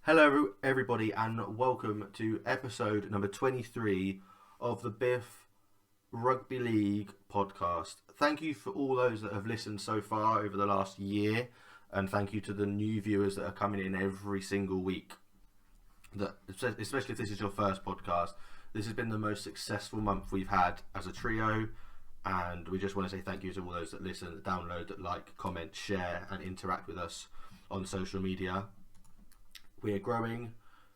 Hello, everybody, and welcome to episode number 23 of the Biff Rugby League podcast. Thank you for all those that have listened so far over the last year, and thank you to the new viewers that are coming in every single week. Especially if this is your first podcast, this has been the most successful month we've had as a trio, and we just want to say thank you to all those that listen, that download, that like, comment, share, and interact with us on social media. We are growing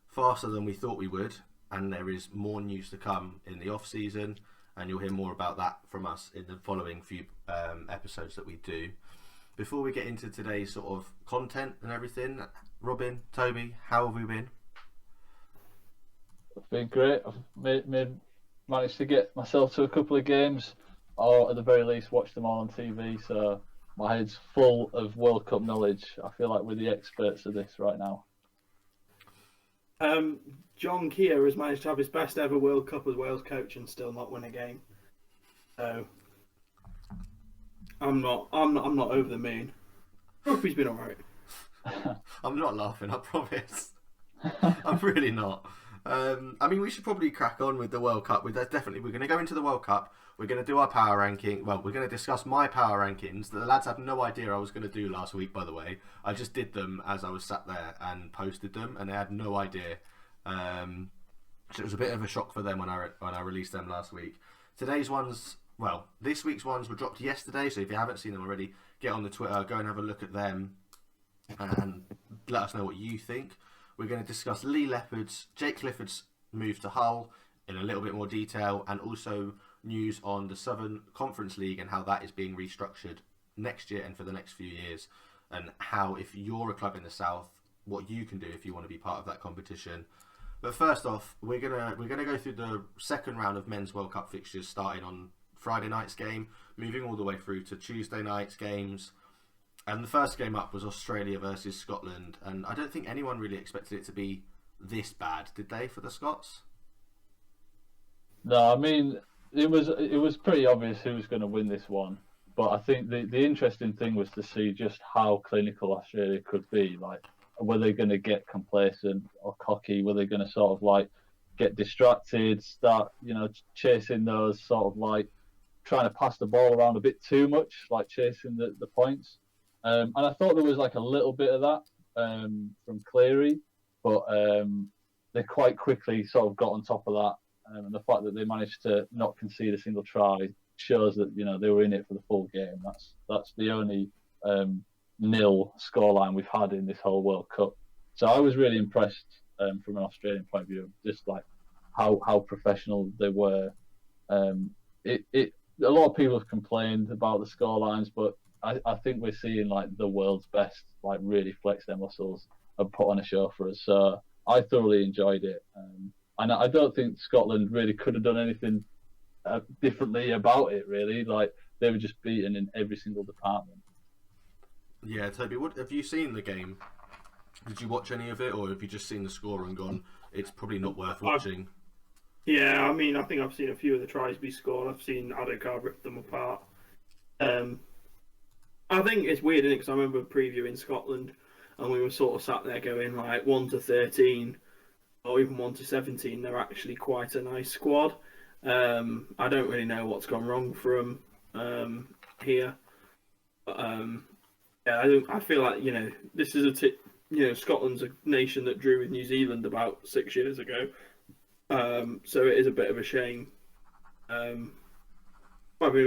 faster than we thought we would, and there is more news to come in the off season, and you'll hear more about that from us in the following few episodes that we do. Before we get into today's sort of content and everything, Robin, Toby, how have we been? I've been great. I've managed to get myself to a couple of games, or at the very least watch them all on TV, so my head's full of World Cup knowledge. I feel like we're the experts of this right now. John Keir has managed to have his best ever World Cup as Wales coach and still not win a game. So I'm not over the moon. Rugby's been alright. I'm not laughing, I promise. I'm really not. I mean, we should probably crack on with the World Cup. We're going to go into the World Cup. We're going to do our power ranking. Well, we're going to discuss my power rankings. The lads had no idea I was going to do last week, by the way. I just did them as I was sat there and posted them, and they had no idea. So it was a bit of a shock for them when I released them last week. This week's ones were dropped yesterday, so if you haven't seen them already, get on the Twitter, go and have a look at them, and let us know what you think. We're going to discuss Leigh Leopards, Jake Clifford's move to Hull in a little bit more detail, and also news on the Southern Conference League and how that is being restructured next year and for the next few years, and how, if you're a club in the South, what you can do if you want to be part of that competition. But first off, we're gonna go through the second round of Men's World Cup fixtures, starting on Friday night's game, moving all the way through to Tuesday night's games. And the first game up was Australia versus Scotland, and I don't think anyone really expected it to be this bad, did they, for the Scots? No, I mean it was pretty obvious who was going to win this one, but I think the interesting thing was to see just how clinical Australia could be. Like, were they going to get complacent or cocky? Were they going to sort of like get distracted, start chasing those sort of like trying to pass the ball around a bit too much, like chasing the points? And I thought there was like a little bit of that from Cleary, but they quite quickly sort of got on top of that. And the fact that they managed to not concede a single try shows that they were in it for the full game. That's the only nil scoreline we've had in this whole World Cup. So I was really impressed from an Australian point of view, just like how professional they were. A lot of people have complained about the scorelines, but I think we're seeing like the world's best like really flex their muscles and put on a show for us. So I thoroughly enjoyed it. And I don't think Scotland really could have done anything differently about it, really. Like, they were just beaten in every single department. Yeah, Toby, what have you seen the game? Did you watch any of it, or have you just seen the score and gone, it's probably not worth watching? Yeah, I mean, I think I've seen a few of the tries be scored. I've seen Adokar rip them apart. I think it's weird, isn't it? Because I remember previewing Scotland, and we were sort of sat there going like 1-13. Or even 1-17, they're actually quite a nice squad. I don't really know what's gone wrong for them here. But, I feel like this is Scotland's a nation that drew with New Zealand about 6 years ago. So it is a bit of a shame. It was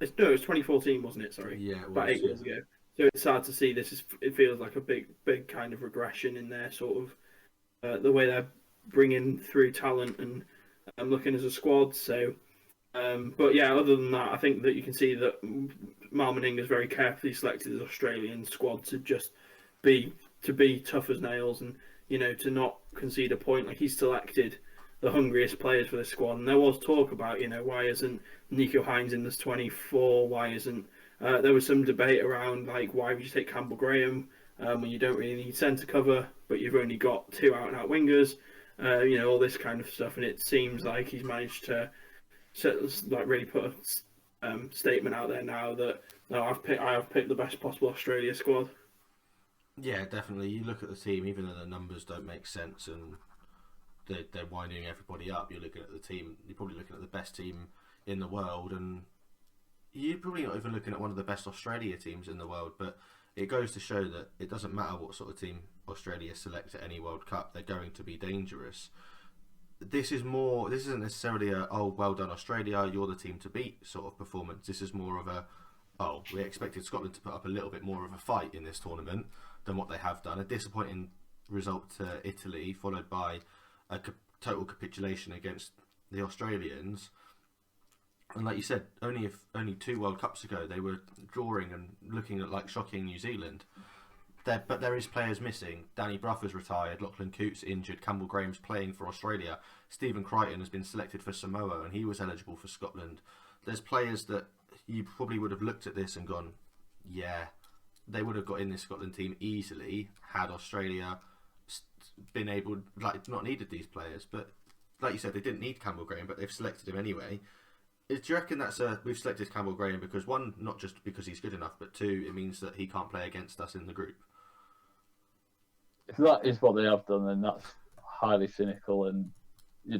2014, wasn't it? Sorry, Yeah, it was, about 8 years ago. So it's sad to see this. It feels like a big kind of regression in their sort of. The way they're bringing through talent and looking as a squad. So, but yeah, other than that, I think that you can see that Mal Meninga's very carefully selected his Australian squad to just be tough as nails and to not concede a point. Like, he's selected the hungriest players for the squad, and there was talk about why isn't Nico Hines in this 24? Why isn't there was some debate around like why would you take Campbell Graham when you don't really need centre cover, but you've only got two out-and-out wingers, all this kind of stuff. And it seems like he's managed to really put a statement out there now that no, I have picked the best possible Australia squad. Yeah, definitely. You look at the team, even though the numbers don't make sense and they're winding everybody up. You're looking at the team. You're probably looking at the best team in the world, and you're probably not even looking at one of the best Australia teams in the world. But it goes to show that it doesn't matter what sort of team Australia select at any World Cup; they're going to be dangerous. This is more. This isn't necessarily a well done Australia, you're the team to beat sort of performance. This is more of a we expected Scotland to put up a little bit more of a fight in this tournament than what they have done. A disappointing result to Italy, followed by a total capitulation against the Australians. And like you said, only 2 World Cups ago they were drawing and looking at like shocking New Zealand. But there is players missing. Danny Bruffer's retired. Lachlan Coote's injured. Campbell Graham's playing for Australia. Stephen Crichton has been selected for Samoa, and he was eligible for Scotland. There's players that you probably would have looked at this and gone, yeah, they would have got in this Scotland team easily had Australia been able, like, not needed these players. But like you said, they didn't need Campbell Graham, but they've selected him anyway. Do you reckon we've selected Campbell Graham because, one, not just because he's good enough, but two, it means that he can't play against us in the group? If that is what they have done, then that's highly cynical and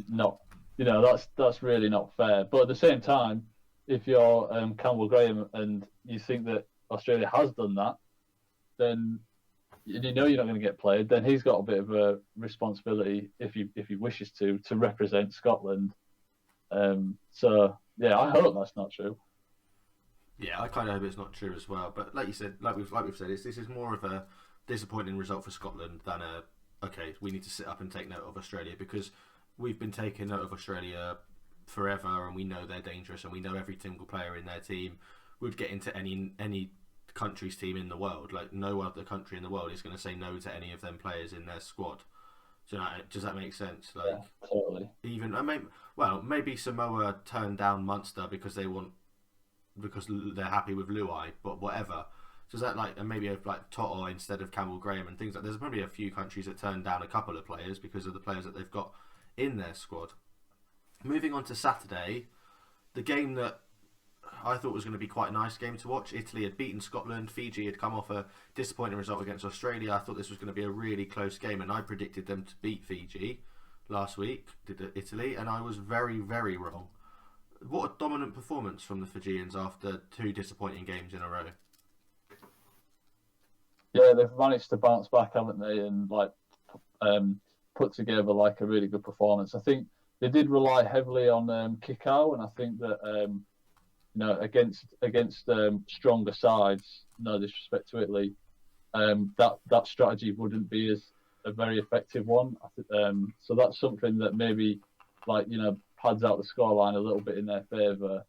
not, that's really not fair. But at the same time, if you're Campbell Graham and you think that Australia has done that, then you know you're not going to get played. Then he's got a bit of a responsibility if he wishes to represent Scotland. So yeah, I hope that's not true. Yeah, I kind of hope it's not true as well. But like you said, like we've said, this is more of a disappointing result for Scotland than we need to sit up and take note of Australia, because we've been taking note of Australia forever, and we know they're dangerous, and we know every single player in their team would get into any country's team in the world. Like, no other country in the world is going to say no to any of them players in their squad. Does that make sense? Like, yeah, totally. Even maybe Samoa turned down Munster because they're happy with Luai, but whatever. Does that and maybe like Toto instead of Campbell Graham and things like? There's probably a few countries that turned down a couple of players because of the players that they've got in their squad. Moving on to Saturday, the game that I thought was going to be quite a nice game to watch. Italy had beaten Scotland. Fiji had come off a disappointing result against Australia. I thought this was going to be a really close game, and I predicted them to beat Fiji last week, did Italy, and I was very, very wrong. What a dominant performance from the Fijians after 2 disappointing games in a row. Yeah, they've managed to bounce back, haven't they, and put together a really good performance. I think they did rely heavily on Kikau, and I think that against stronger sides, no disrespect to Italy, that strategy wouldn't be as a very effective one. So that's something that maybe pads out the scoreline a little bit in their favour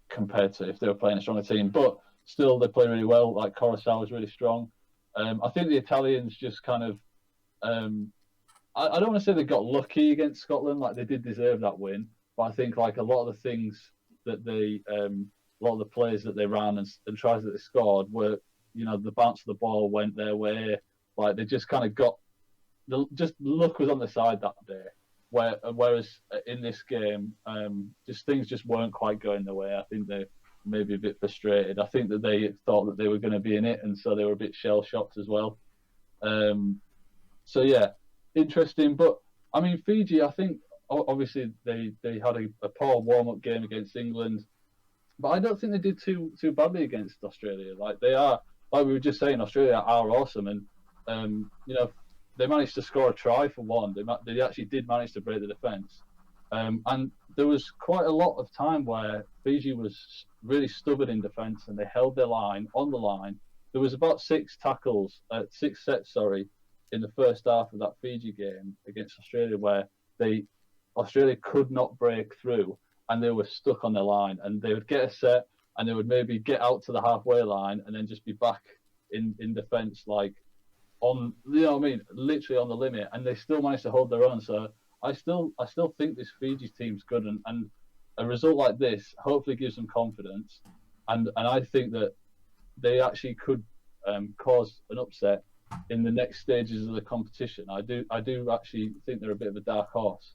compared to if they were playing a stronger team. But still, they play really well. Like, Coruscant was really strong. I think the Italians just kind of I don't want to say they got lucky against Scotland. Like, they did deserve that win. But I think a lot of the things that a lot of the plays that they ran and tries that they scored were, the bounce of the ball went their way. Like, they just kind of got just luck was on the side that day. Whereas in this game, things just weren't quite going their way. I think they may be a bit frustrated. I think that they thought that they were going to be in it, and so they were a bit shell shocked as well. So yeah, interesting. But I mean, Fiji, I think obviously they had a poor warm up game against England, but I don't think they did too badly against Australia. Like, they are, like we were just saying, Australia are awesome, and they managed to score a try for one. They actually did manage to break the defence. And there was quite a lot of time where Fiji was really stubborn in defence, and they held their line on the line. There was about 6 sets, in the first half of that Fiji game against Australia, where Australia could not break through, and they were stuck on their line. And they would get a set, and they would maybe get out to the halfway line, and then just be back in defence, on, literally on the limit, and they still managed to hold their own. So I still think this Fiji team's good, and a result like this hopefully gives them confidence, and I think that they actually could cause an upset in the next stages of the competition. I do actually think they're a bit of a dark horse.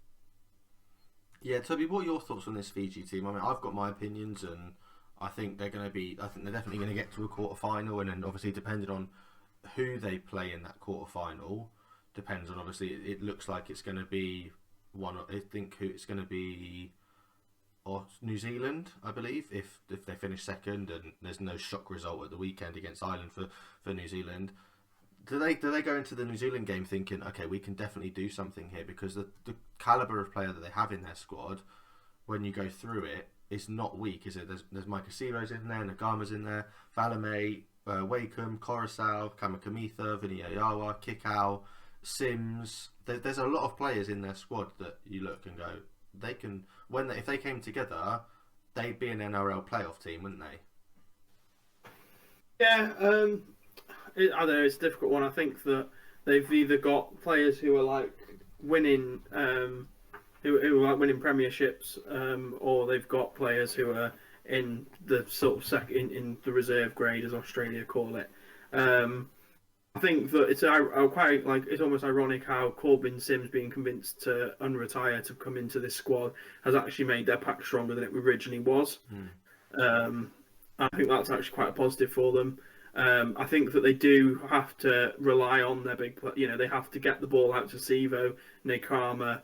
Yeah, Toby, what are your thoughts on this Fiji team? I mean, I've got my opinions, and I think they're definitely going to get to a quarter final, and then obviously depending on who they play in that quarter final, depends on obviously it looks like it's going to be one. I think who it's going to be, or New Zealand, I believe, if they finish second and there's no shock result at the weekend against Ireland for New Zealand. Do they go into the New Zealand game thinking, okay, we can definitely do something here, because the caliber of player that they have in their squad, when you go through it, is not weak, is it? There's Micah Ciro's in there, Nagama's in there, Valame, Wakeham, Coruscant, Kamakamitha, Viniyawa, Kikau, Sims. There's a lot of players in their squad that you look and go, they can, if they came together, they'd be an NRL playoff team, wouldn't they? Yeah, I don't know. It's a difficult one. I think that they've either got players who are like winning, who are like winning premierships, or they've got players who are in the sort of second in the reserve grade, as Australia call it. I think that it's quite like, it's almost ironic how Corbin Sims being convinced to unretire to come into this squad has actually made their pack stronger than it originally was. I think that's actually quite a positive for them. I think that they do have to rely on their big, they have to get the ball out to Sivo, Nakama,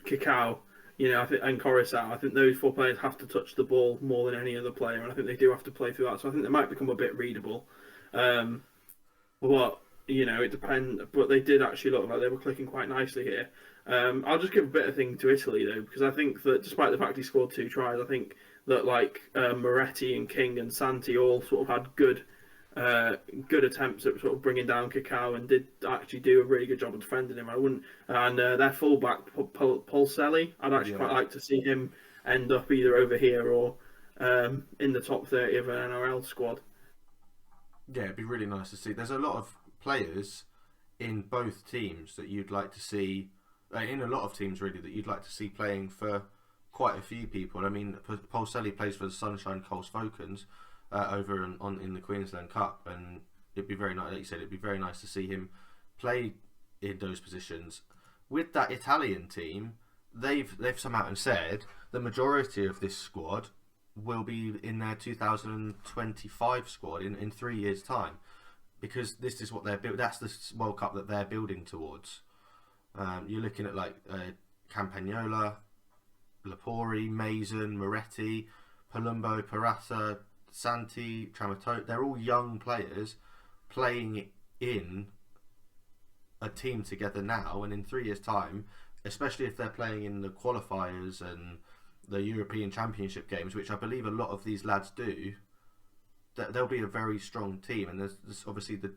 Kikau, I think, and Coruscant. I think those four players have to touch the ball more than any other player, and I think they do have to play through that. So I think they might become a bit readable. But it depends. But they did actually look like they were clicking quite nicely here. I'll just give a bit of thing to Italy though, because I think that despite the fact he scored 2 tries, I think that Moretti and King and Santi all sort of had good attempts at sort of bringing down Kikau, and did actually do a really good job of defending him. And their fullback Polselli, I'd actually quite like to see him end up either over here or in the top 30 of an NRL squad. Yeah, it'd be really nice to see. There's a lot of players in both teams that you'd like to see, in a lot of teams really, that you'd like to see playing for quite a few people. I mean, Polselli plays for the Sunshine Coast Falcons over in the Queensland Cup, and it'd be very nice, like you said, it'd be very nice to see him play in those positions. With that Italian team, they've come out and said the majority of this squad will be in their 2025 squad in 3 years' time, because this is what that's the World Cup that they're building towards. You're looking at Campagnola, Lapori, Mason, Moretti, Palumbo, Parata, Santi, Tramato. They're all young players playing in a team together now, and in 3 years' time, especially if they're playing in the qualifiers and the European Championship games, which I believe a lot of these lads do, they'll be a very strong team. And there's obviously the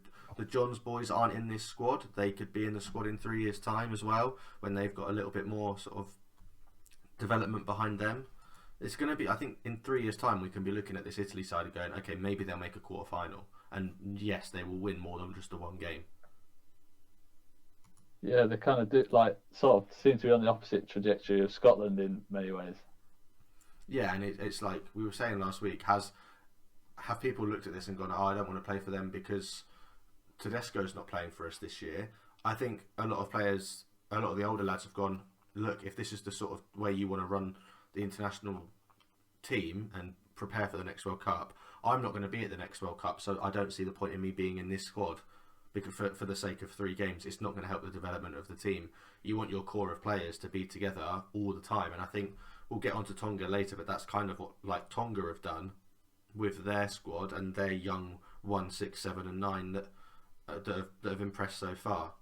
Johns boys aren't in this squad. They could be in the squad in 3 years' time as well, when they've got a little bit more sort of development behind them. It's going to be, I think, in 3 years' time we can be looking at this Italy side and going, okay, maybe they'll make a quarter final, and yes, they will win more than just the one game. Yeah, they kind of do, sort of seem to be on the opposite trajectory of Scotland in many ways. Yeah, and it's like we were saying last week, have people looked at this and gone, oh, I don't want to play for them because Tedesco's not playing for us this year? I think a lot of the older lads have gone, look, if this is the sort of way you want to run the international team and prepare for the next World Cup, I'm not going to be at the next World Cup, so I don't see the point in me being in this squad, because for the sake of 3 games, it's not going to help the development of the team. You want your core of players to be together all the time, and I think we'll get onto Tonga later, but that's kind of what Tonga have done with their squad and their young 1, 6, 7 and 9 that have impressed so far.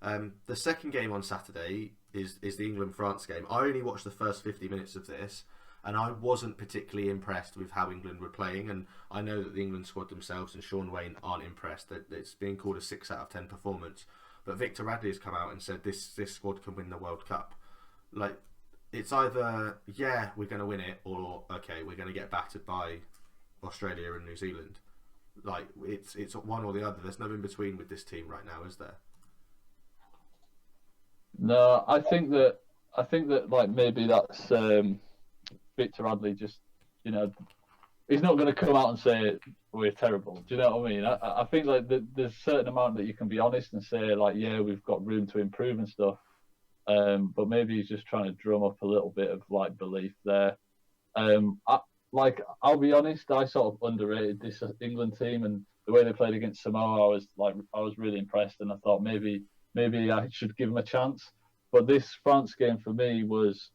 The second game on Saturday is the England-France game. I only watched the first 50 minutes of this, and I wasn't particularly impressed with how England were playing, and I know that the England squad themselves and Sean Wayne aren't impressed. That it's being called a 6 out of 10 performance, but Victor Radley has come out and said this squad can win the World Cup. It's either, yeah, we're going to win it, or okay, we're going to get battered by Australia and New Zealand. It's one or the other. There's no in between with this team right now, is there? No, I think that maybe that's Victor Radley just, he's not going to come out and say we're terrible. Do you know what I mean? I think there's a certain amount that you can be honest and say yeah, we've got room to improve and stuff. But maybe he's just trying to drum up a little bit of belief there. I'll be honest, I sort of underrated this England team, and the way they played against Samoa, I was really impressed, and I thought maybe I should give them a chance. But this France game for me was,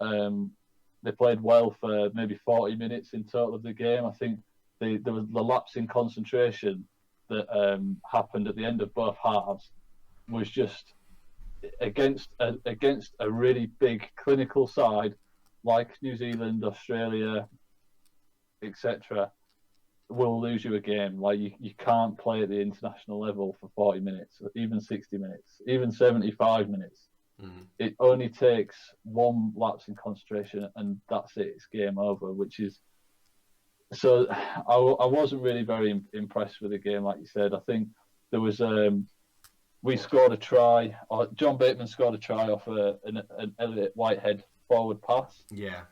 they played well for maybe 40 minutes in total of the game. I think there was the lapse in concentration that happened at the end of both halves was just against a really big clinical side like New Zealand, Australia, etc. will lose you a game. Like you can't play at the international level for 40 minutes, even 60 minutes, even 75 minutes. It only takes one lapse in concentration, and that's it. It's game over. Which is so. I wasn't really very impressed with the game, like you said. I think there was we scored a try. John Bateman scored a try off an Elliot Whitehead forward pass. Yeah.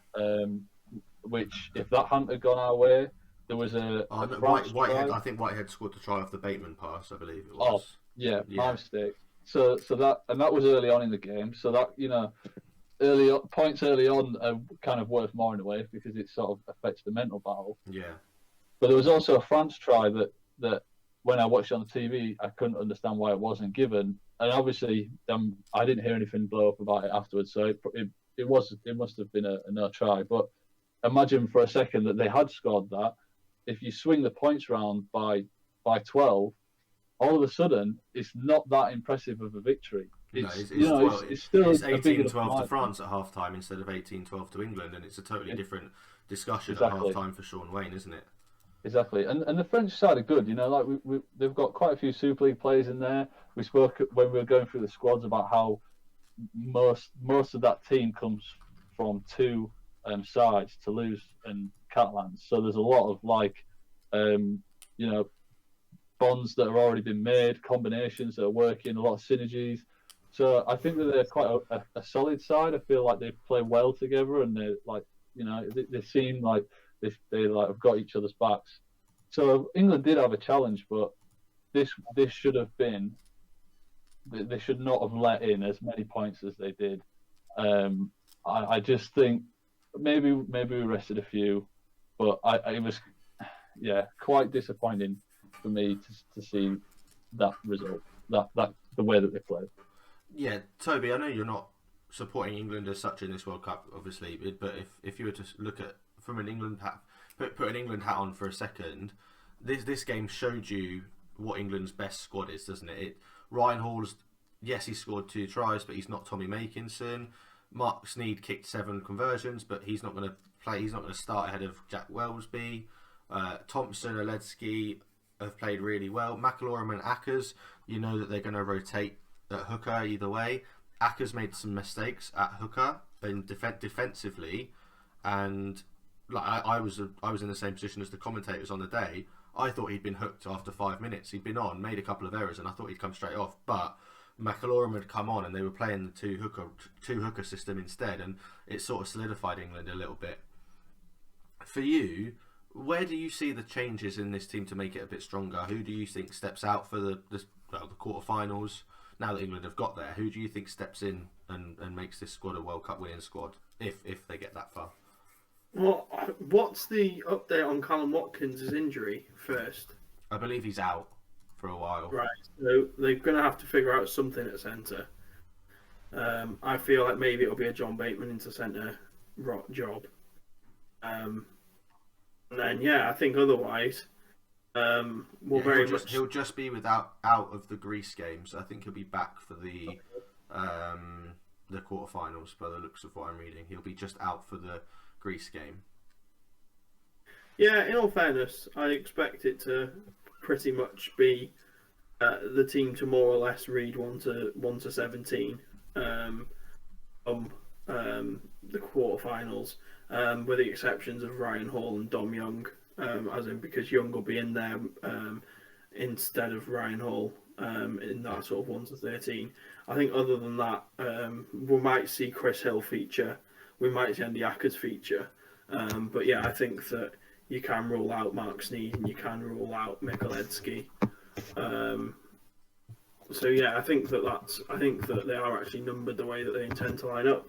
Which, if that hadn't gone our way, there was Whitehead. I think Whitehead scored the try off the Bateman pass. I believe it was. Oh, yeah, my mistake. So that was early on in the game. So that points early on are kind of worth more in a way because it sort of affects the mental battle. Yeah. But there was also a France try that when I watched it on the TV, I couldn't understand why it wasn't given. And obviously, I didn't hear anything blow up about it afterwards. So it must have been a no try. But imagine for a second that they had scored that. If you swing the points round by 12. All of a sudden, it's not that impressive of a victory. It's still 18-12 to France at half time instead of 18-12 to England, and it's a totally different discussion at half time for Sean Wayne, isn't it? Exactly, and the French side are good. Like they've got quite a few Super League players in there. We spoke when we were going through the squads about how most of that team comes from two sides, Toulouse and Catalans. So there's a lot of bonds that have already been made, combinations that are working, a lot of synergies. So I think that they're quite a solid side. I feel like they play well together, and they're they seem like they have got each other's backs. So England did have a challenge, but this should have been. They should not have let in as many points as they did. I just think maybe we rested a few, but it was quite disappointing for me to see that result, that the way that they played. Yeah, Toby, I know you're not supporting England as such in this World Cup, obviously, but if you were to look at from an England hat, put an England hat on for a second, this game showed you what England's best squad is, doesn't it? Ryan Hall's, yes, he scored 2 tries, but he's not Tommy Makinson. Mark Sneed kicked 7 conversions, but he's not going to play. He's not going to start ahead of Jack Welsby. Thompson, Oledsky have played really well. McIlroy and Ackers, you know that they're going to rotate at hooker either way. Ackers made some mistakes at hooker and defensively, and I was in the same position as the commentators on the day. I thought he'd been hooked after 5 minutes. He'd been on, made a couple of errors, and I thought he'd come straight off. But McIlroy had come on, and they were playing the two hooker system instead, and it sort of solidified England a little bit. For you, where do you see the changes in this team to make it a bit stronger? Who do you think steps out for the quarterfinals? Now that England have got there, who do you think steps in and makes this squad a World Cup winning squad if they get that far? Well, what's the update on Callum Watkins' injury first? I believe he's out for a while. Right, so they're going to have to figure out something at centre. I feel like maybe it'll be a John Bateman into centre job. And then, I think otherwise, he'll just be out of the Greece games. I think he'll be back for the quarterfinals. By the looks of what I'm reading, he'll be just out for the Greece game. Yeah, in all fairness, I expect it to pretty much be the team to more or less read 1 to 17 from the quarterfinals, with the exceptions of Ryan Hall and Dom Young, as in because Young will be in there instead of Ryan Hall in that sort of 1 to 13. I think other than that, we might see Chris Hill feature, we might see Andy Ackers feature, but I think that you can rule out Mark Sneed and you can rule out Mikkel Edsky. I think that they are actually numbered the way that they intend to line up.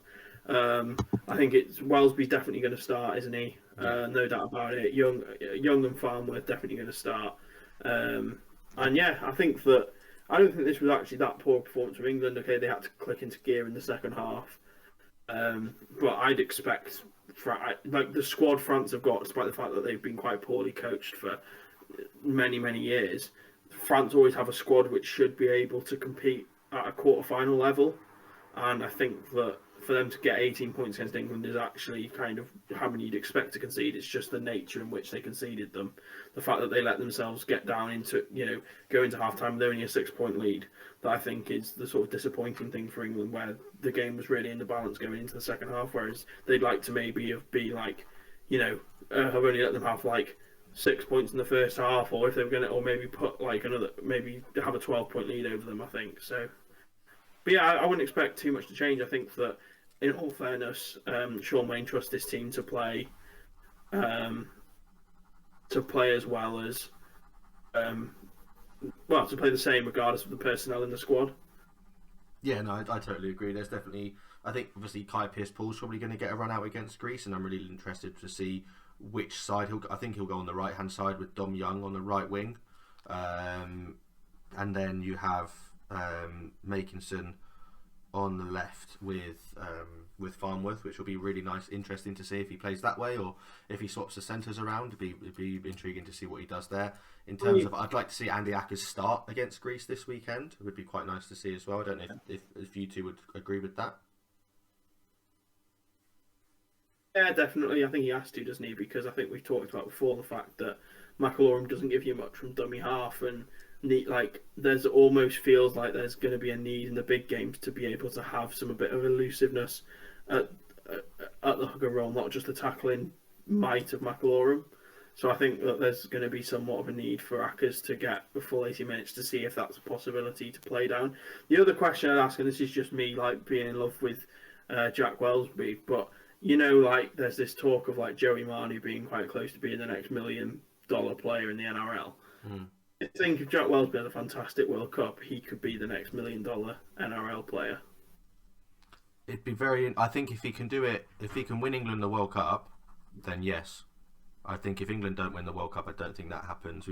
I think it's Wellesby's definitely going to start, isn't he? Yeah. No doubt about it. Young and Farnworth definitely going to start. And yeah, I don't think this was actually that poor performance from England. Okay, they had to click into gear in the second half, but I'd expect like the squad France have got, despite the fact that they've been quite poorly coached for many years. France always have a squad which should be able to compete at a quarter-final level, and I think that for them to get 18 points against England is actually kind of how many you'd expect to concede. It's just the nature in which they conceded them. The fact that they let themselves get down into, go into half-time with only a 6-point lead, that I think is the sort of disappointing thing for England, where the game was really in the balance going into the second half, whereas they'd like to maybe be like, have only let them have like 6 points in the first half, or if they were going to, or maybe put like maybe have a 12-point lead over them, I think. So, but yeah, I wouldn't expect too much to change. I think that, in all fairness, Sean Wayne trusts this team to play as well as, to play the same regardless of the personnel in the squad. Yeah, no, I totally agree. There's definitely, I think obviously Kai Pearce-Paul's probably going to get a run out against Greece, and I'm really interested to see which side I think he'll go on the right hand side with Dom Young on the right wing, and then you have Makinson on the left with Farnworth, which will be really nice, interesting to see if he plays that way or if he swaps the centres around. It'd be intriguing to see what he does there. In terms of, I'd like to see Andy Ackers start against Greece this weekend. It would be quite nice to see as well. I don't know if you two would agree with that. Yeah, definitely. I think he has to, doesn't he? Because I think we've talked about before the fact that McIlroy doesn't give you much from dummy half, and there's almost feels like there's going to be a need in the big games to be able to have some a bit of elusiveness at the hooker role, not just the tackling might of McIlroy. So I think that there's going to be somewhat of a need for Ackers to get the full 80 minutes to see if that's a possibility to play down. The other question I'd ask, and this is just me like being in love with Jack Wellesby, but there's this talk of like Joey Manu being quite close to being the next $1 million player in the NRL. I think if Jack Wellesby had a fantastic World Cup, he could be the next $1 million NRL player. It'd be very. I think if he can do it, if he can win England the World Cup, then yes. I think if England don't win the World Cup, I don't think that happens.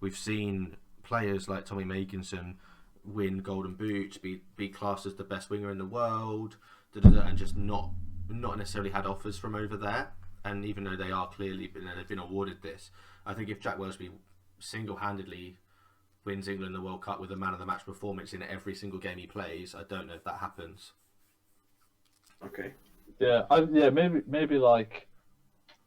We've seen players like Tommy Makinson win Golden Boots, be classed as the best winger in the world, and just not necessarily had offers from over there. And even though they are clearly they've been awarded this, I think if Jack Wellesby single-handedly wins England the World Cup with a man of the match performance in every single game he plays, I don't know if that happens. Okay. Yeah, maybe like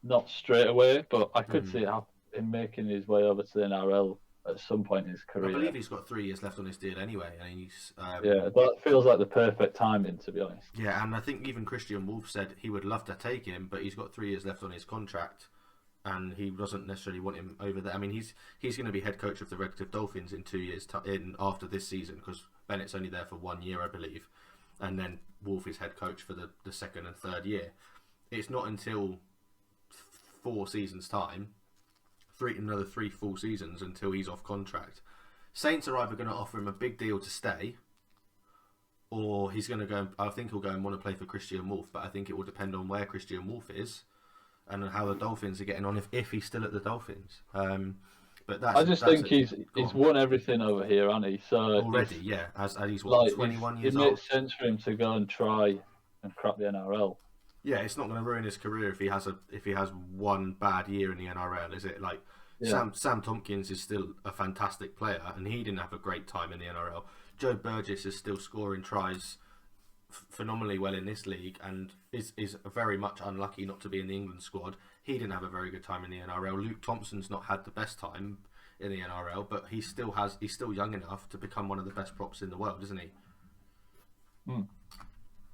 not straight away, but I could see him making his way over to the NRL at some point in his career. I believe he's got 3 years left on his deal anyway, and he's that feels like the perfect timing, to be honest. Yeah, and I think even Christian Wolff said he would love to take him, but he's got 3 years left on his contract, and he doesn't necessarily want him over there. I mean, he's going to be head coach of the Redcliffe Dolphins in 2 years after this season, because Bennett's only there for 1 year, I believe, and then Wolff is head coach for the second and third year. It's not until 4 seasons time, another 3 full seasons until he's off contract. Saints are either going to offer him a big deal to stay, or he's going to go. I think he'll go and want to play for Christian Wolff, but I think it will depend on where Christian Wolff is and how the Dolphins are getting on if he's still at the Dolphins. But I think he's won everything over here, hasn't he? So already, yeah, as he's 21 years old. It makes sense for him to go and try and crack the NRL. Yeah, it's not going to ruin his career if he has one bad year in the NRL, is it? Like Sam Tompkins is still a fantastic player, and he didn't have a great time in the NRL. Joe Burgess is still scoring tries phenomenally well in this league, and is very much unlucky not to be in the England squad. He didn't have a very good time in the NRL. Luke Thompson's not had the best time in the NRL, but he's still young enough to become one of the best props in the world, isn't he?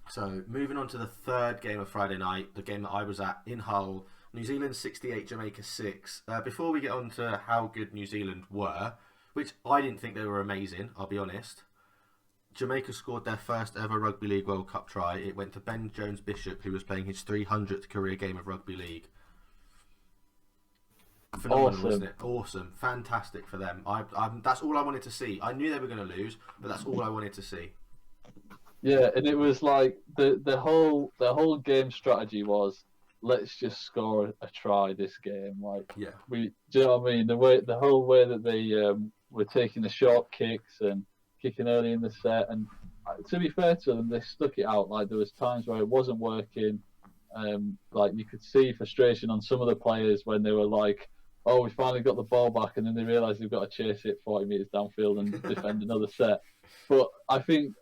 So moving on to the third game of Friday night, the game that I was at in Hull, New Zealand 68, Jamaica 6. Before we get on to how good New Zealand were, which I didn't think they were amazing, I'll be honest, Jamaica scored their first ever Rugby League World Cup try. It went to Ben Jones-Bishop, who was playing his 300th career game of Rugby League. Phenomenal, wasn't it? Awesome. Fantastic for them. That's all I wanted to see. I knew they were going to lose, but that's all I wanted to see. Yeah, and it was like the whole game strategy was, let's just score a try this game. Like Yeah, do you know what I mean? The whole way that they were taking the short kicks and kicking early in the set, and to be fair to them, they stuck it out. Like there was times where it wasn't working. Like you could see frustration on some of the players when they were like, "Oh, we finally got the ball back," and then they realise they've got to chase it 40 meters downfield and defend another set. But I think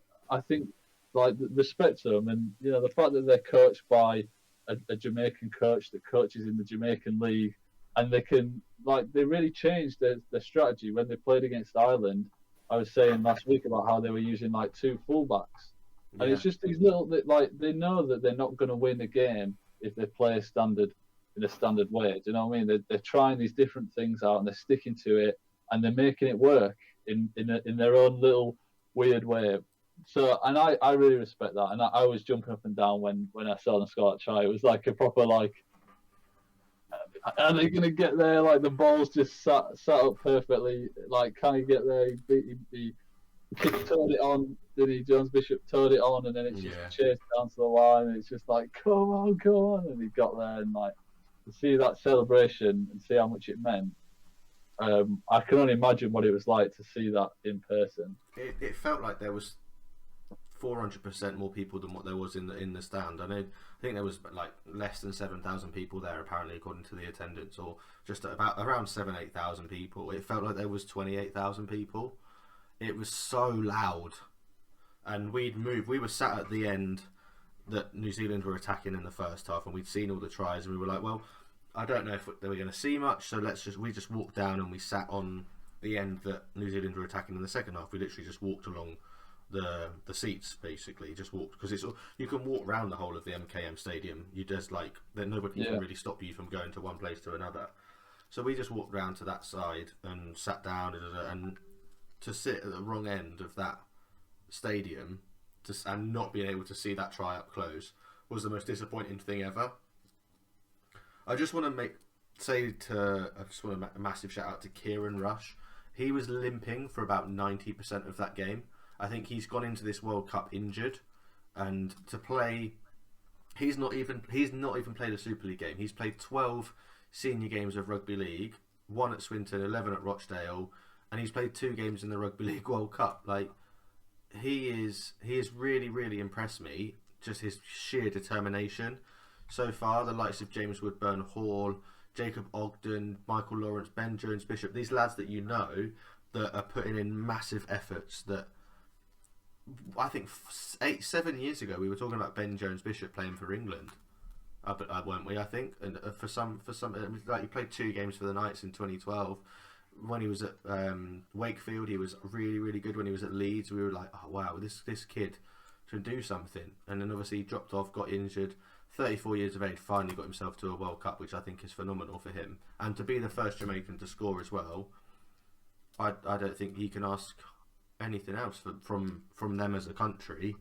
like respect to them, and the fact that they're coached by a Jamaican coach that coaches in the Jamaican league, and they really changed their strategy when they played against Ireland. I was saying last week about how they were using like two fullbacks, and yeah, it's just these little like they know that they're not going to win a game if they play in a standard way. Do you know what I mean? They're trying these different things out and they're sticking to it and they're making it work in their own little weird way. So, and I really respect that, and I was jumping up and down when I saw them score that try. It was like a proper like, are they gonna get there? Like the ball's just sat up perfectly. Like, can he get there? He towed it on, did he? Jones Bishop towed it on, and then it's just yeah. chased down to the line, and it's just like, come on, and he got there, and like to see that celebration and see how much it meant. I can only imagine what it was like to see that in person. It felt like there was 400% more people than what there was in the stand. I think there was like less than 7,000 people there apparently, according to the attendance, or just about around 7,000-8,000 people. It felt like there was 28,000 people. It was so loud, and we'd moved. We were sat at the end that New Zealand were attacking in the first half, and we'd seen all the tries, and we were like, well, I don't know if they were going to see much, so we just walked down and we sat on the end that New Zealand were attacking in the second half. We literally just walked along the seats, basically just walked, because it's you can walk around the whole of the MKM stadium. You just like that nobody can really stop you from going to one place to another. So we just walked round to that side and sat down, and to sit at the wrong end of that stadium and not being able to see that try up close was the most disappointing thing ever. I just want to make a massive shout out to Kieran Rush. He was limping for about 90% of that game. I think he's gone into this World Cup injured, and to play, he's not even played a Super League game. He's played 12 senior games of rugby league, 1 at Swinton, 11 at Rochdale, and he's played 2 games in the Rugby League World Cup. Like he is really, really impressed me. Just his sheer determination. So far, the likes of James Woodburn Hall, Jacob Ogden, Michael Lawrence, Ben Jones Bishop, these lads that you know that are putting in massive efforts. That I think 7 years ago we were talking about Ben Jones Bishop playing for England, weren't we? I think, and for some, it was like he played 2 games for the Knights in 2012. When he was at Wakefield, he was really, really good. When he was at Leeds, we were like, oh wow, this kid can do something. And then obviously he dropped off, got injured. 34 years of age, finally got himself to a World Cup, which I think is phenomenal for him. And to be the first Jamaican to score as well, I don't think he can ask anything else from them as a country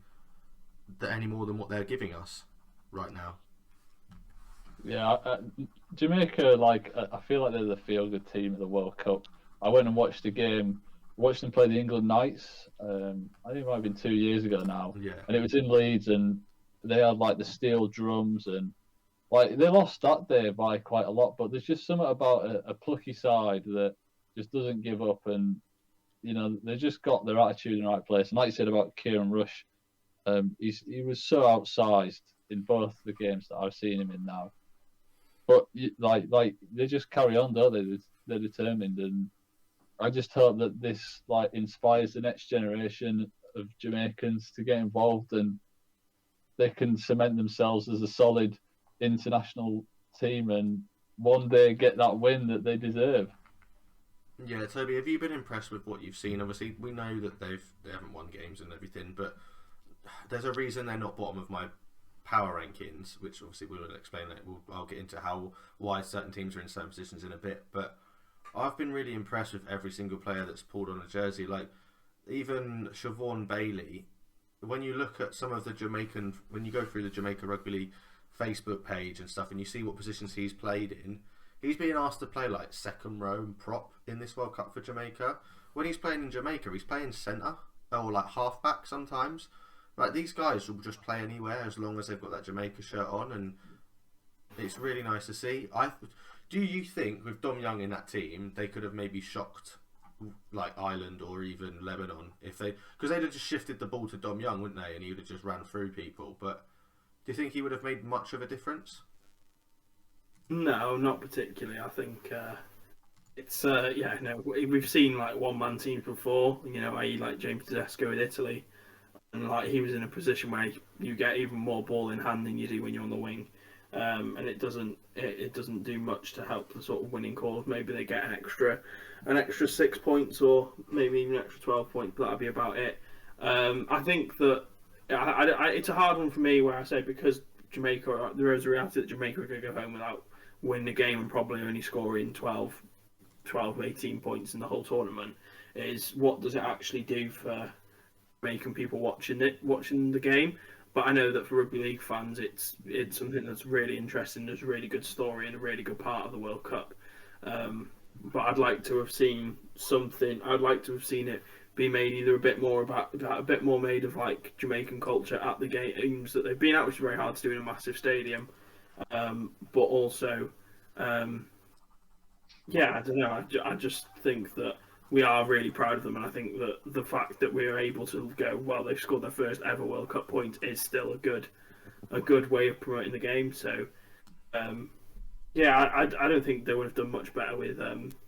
any more than what they're giving us right now. Yeah, Jamaica, I feel like they're the feel-good team of the World Cup. I went and watched a game, watched them play the England Knights. I think it might have been 2 years ago now. Yeah. And it was in Leeds, and they had like the steel drums, and like they lost that day by quite a lot. But there's just something about a plucky side that just doesn't give up, and they just got their attitude in the right place. And like you said about Kieran Rush, he was so outsized in both the games that I've seen him in now. But like they just carry on, don't they? They're determined, and I just hope that this like inspires the next generation of Jamaicans to get involved, and they can cement themselves as a solid international team and one day get that win that they deserve. Yeah, Toby, have you been impressed with what you've seen? Obviously, we know that they haven't won games and everything, but there's a reason they're not bottom of my power rankings, which obviously we will explain that. I'll get into why certain teams are in certain positions in a bit, but I've been really impressed with every single player that's pulled on a jersey. Like even Siobhan Bailey, when you look at some of the when you go through the Jamaica Rugby League Facebook page and stuff, and you see what positions he's played in, he's being asked to play like second row and prop in this World Cup for Jamaica. When he's playing in Jamaica, he's playing centre or like half back sometimes. Like, these guys will just play anywhere as long as they've got that Jamaica shirt on, and it's really nice to see. Do you think with Dom Young in that team, they could have maybe shocked like Ireland or even Lebanon if because they'd have just shifted the ball to Dom Young, wouldn't they? And he would have just ran through people. But do you think he would have made much of a difference? No, not particularly. I think it's we've seen like one-man teams before. I.e. like James Tedesco with Italy, and like he was in a position where you get even more ball in hand than you do when you're on the wing. And it doesn't do much to help the sort of winning cause. Maybe they get an extra 6 points or maybe even an extra 12 points, but that'll be about it. I think that it's a hard one for me where I say because Jamaica, there is a reality that Jamaica are going to go home without winning the game and probably only scoring 12, 18 points in the whole tournament. Is what does it actually do for Jamaican people watching the game? But I know that for rugby league fans, it's something that's really interesting. There's a really good story and a really good part of the World Cup. But I'd like to have seen something. I'd like to have seen it be made either a bit more made of like Jamaican culture at the games that they've been at, which is very hard to do in a massive stadium. But also, I don't know. I just think that we are really proud of them, and I think that the fact that we are able to go, well, they've scored their first ever World Cup point is still a good way of promoting the game. So, I don't think they would have done much better with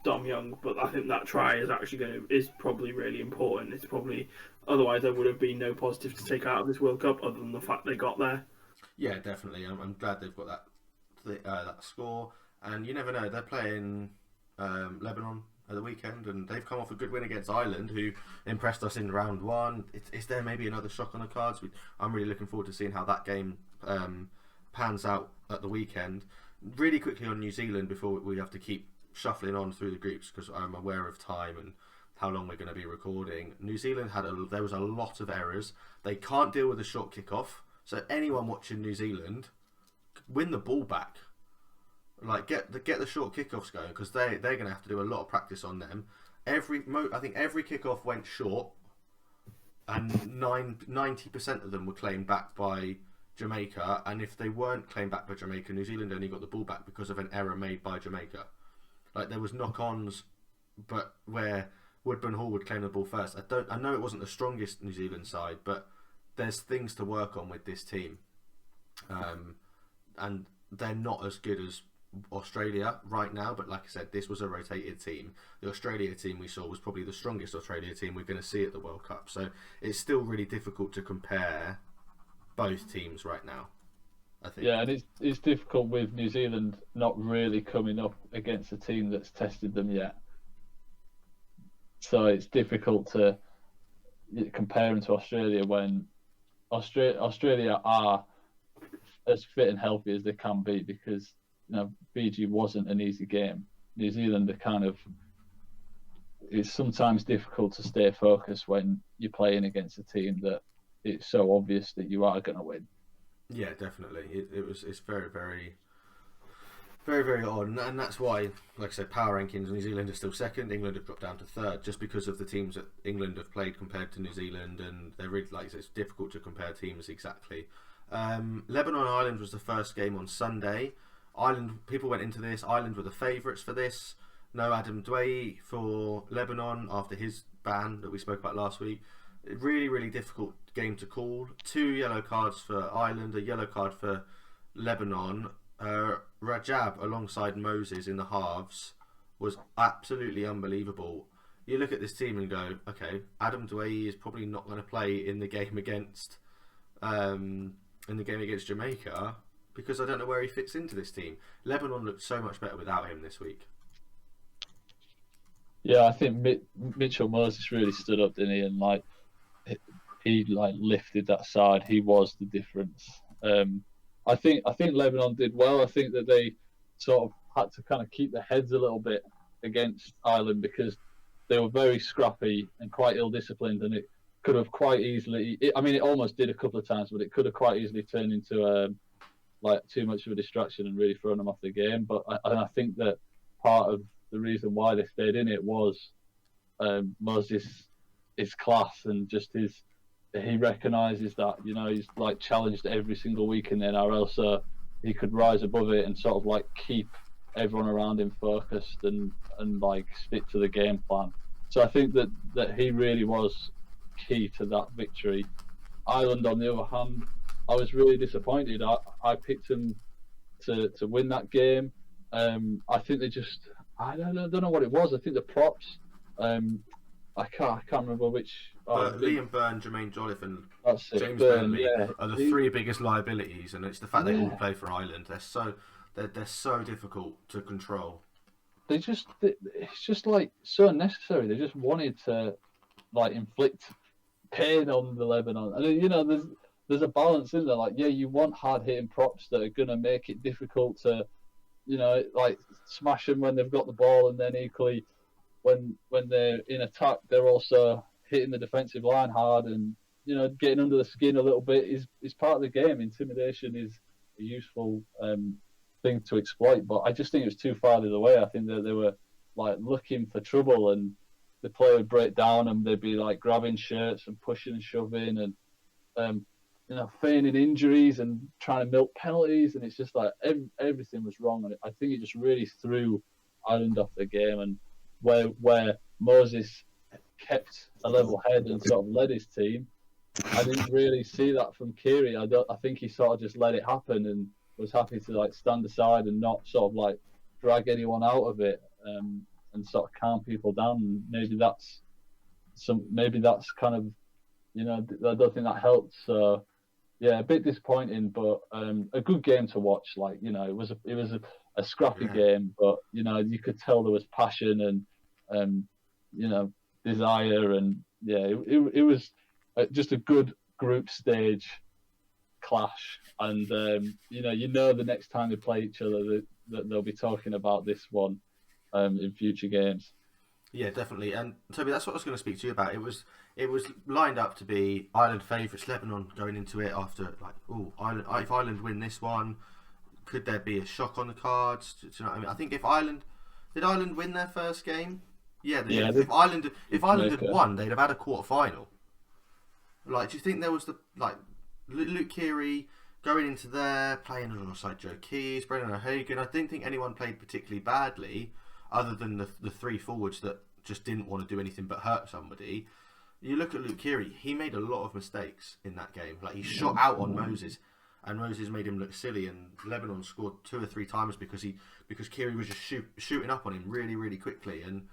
Dom Young, but I think that try is probably really important. It's probably otherwise there would have been no positive to take out of this World Cup other than the fact they got there. Yeah, definitely. I'm glad they've got that score, and you never know. They're playing Lebanon at the weekend, and they've come off a good win against Ireland, who impressed us in round one. Is there maybe another shock on the cards? I'm really looking forward to seeing how that game pans out at the weekend. Really quickly on New Zealand before we have to keep shuffling on through the groups because I'm aware of time and how long we're going to be recording. New Zealand there was a lot of errors. They can't deal with a short kickoff, so anyone watching New Zealand, win the ball back. Like get the short kickoffs going because they're going to have to do a lot of practice on them. I think every kickoff went short, and 90% of them were claimed back by Jamaica. And if they weren't claimed back by Jamaica, New Zealand only got the ball back because of an error made by Jamaica. Like there was knock-ons, but where Woodburn Hall would claim the ball first. I know it wasn't the strongest New Zealand side, but there's things to work on with this team, and they're not as good as Australia right now, but like I said, this was a rotated team. The Australia team we saw was probably the strongest Australia team we're going to see at the World Cup, so it's still really difficult to compare both teams right now, I think. Yeah, and it's difficult with New Zealand not really coming up against a team that's tested them yet, so it's difficult to compare them to Australia when Australia are as fit and healthy as they can be because Fiji wasn't an easy game. New Zealand it's sometimes difficult to stay focused when you're playing against a team that it's so obvious that you are going to win. Yeah, definitely. It's very, very, very, very odd, and that's why, like I said, power rankings, New Zealand is still second. England have dropped down to third just because of the teams that England have played compared to New Zealand, and they're really it's difficult to compare teams exactly. Lebanon Ireland was the first game on Sunday. People went into this. Ireland were the favourites for this. No Adam Dway for Lebanon after his ban that we spoke about last week. Really, really difficult game to call. 2 yellow cards for Ireland, a yellow card for Lebanon. Rajab alongside Moses in the halves was absolutely unbelievable. You look at this team and go, okay, Adam Dway is probably not going to play in the game against Jamaica, because I don't know where he fits into this team. Lebanon looked so much better without him this week. Yeah, I think Mitchell Moses really stood up, didn't he? And he lifted that side. He was the difference. I think Lebanon did well. I think that they sort of had to kind of keep their heads a little bit against Ireland because they were very scrappy and quite ill-disciplined, and it could have quite easily. It almost did a couple of times, but it could have quite easily turned into too much of a distraction and really thrown them off the game. But I think that part of the reason why they stayed in it was Moses' class and just his he recognises that, you know, he's like challenged every single week in the NRL, so he could rise above it and sort of like keep everyone around him focused and like stick to the game plan. So I think that he really was key to that victory. Ireland, on the other hand, I was really disappointed. I picked them to win that game. I think they just, I don't know what it was. I think the props. I can't remember which. But Liam Byrne, Jermaine Jolliffe, and That's it. James Byrne, Burnley yeah. are the three biggest liabilities, and it's the fact they all Yeah. play for Ireland. They're so difficult to control. It's just like so unnecessary. They just wanted to like inflict pain on the Lebanon, and you know there's a balance in there. Like, yeah, you want hard hitting props that are gonna make it difficult to, you know, like smash them when they've got the ball, and then equally when they're in attack, they're also hitting the defensive line hard, and you know, getting under the skin a little bit is part of the game. Intimidation is a useful thing to exploit, but I just think it was too far the other way. I think that they were like looking for trouble, and the player would break down and they'd be like grabbing shirts and pushing and shoving and you know, feigning injuries and trying to milk penalties, and it's just like everything was wrong. And I think it just really threw Ireland off the game, and where Moses kept a level head and sort of led his team, I didn't really see that from Keary. I think he sort of just let it happen and was happy to like stand aside and not sort of like drag anyone out of it, and sort of calm people down. And maybe that's kind of, you know, I don't think that helped. So yeah, a bit disappointing, but a good game to watch. Like, you know, it was a scrappy game, but you know, you could tell there was passion and you know, desire, and yeah, it was just a good group stage clash. And you know, the next time they play each other, that they'll be talking about this one in future games. Yeah, definitely. And Toby, that's what I was going to speak to you about. It was lined up to be Ireland favourites, Lebanon going into it after like, Ireland. If Ireland win this one, could there be a shock on the cards? Do you know what I mean? I think if Ireland did Ireland win their first game, yeah, they did. If Ireland had won, they'd have had a quarter final. Like, do you think there was Luke Keary going into there playing alongside Joe Keys, Brendan O'Hagan? I didn't think anyone played particularly badly, other than the three forwards that just didn't want to do anything but hurt somebody. You look at Luke Keary; he made a lot of mistakes in that game. Like, he shot out on Moses, and Moses made him look silly. And Lebanon scored 2 or 3 times because Keary was just shooting up on him really, really quickly. And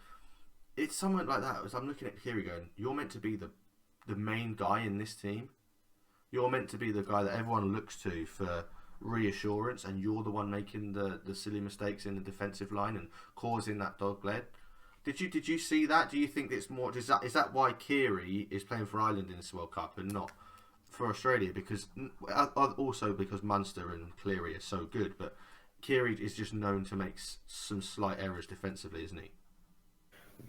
it's someone like that. As I'm looking at Keary going, you're meant to be the main guy in this team. You're meant to be the guy that everyone looks to for reassurance, and you're the one making the silly mistakes in the defensive line and causing that dog leg. Did you see that? Do you think it's more? Is that why Keary is playing for Ireland in this World Cup and not for Australia? Because also because Munster and Cleary are so good, but Keary is just known to make some slight errors defensively, isn't he?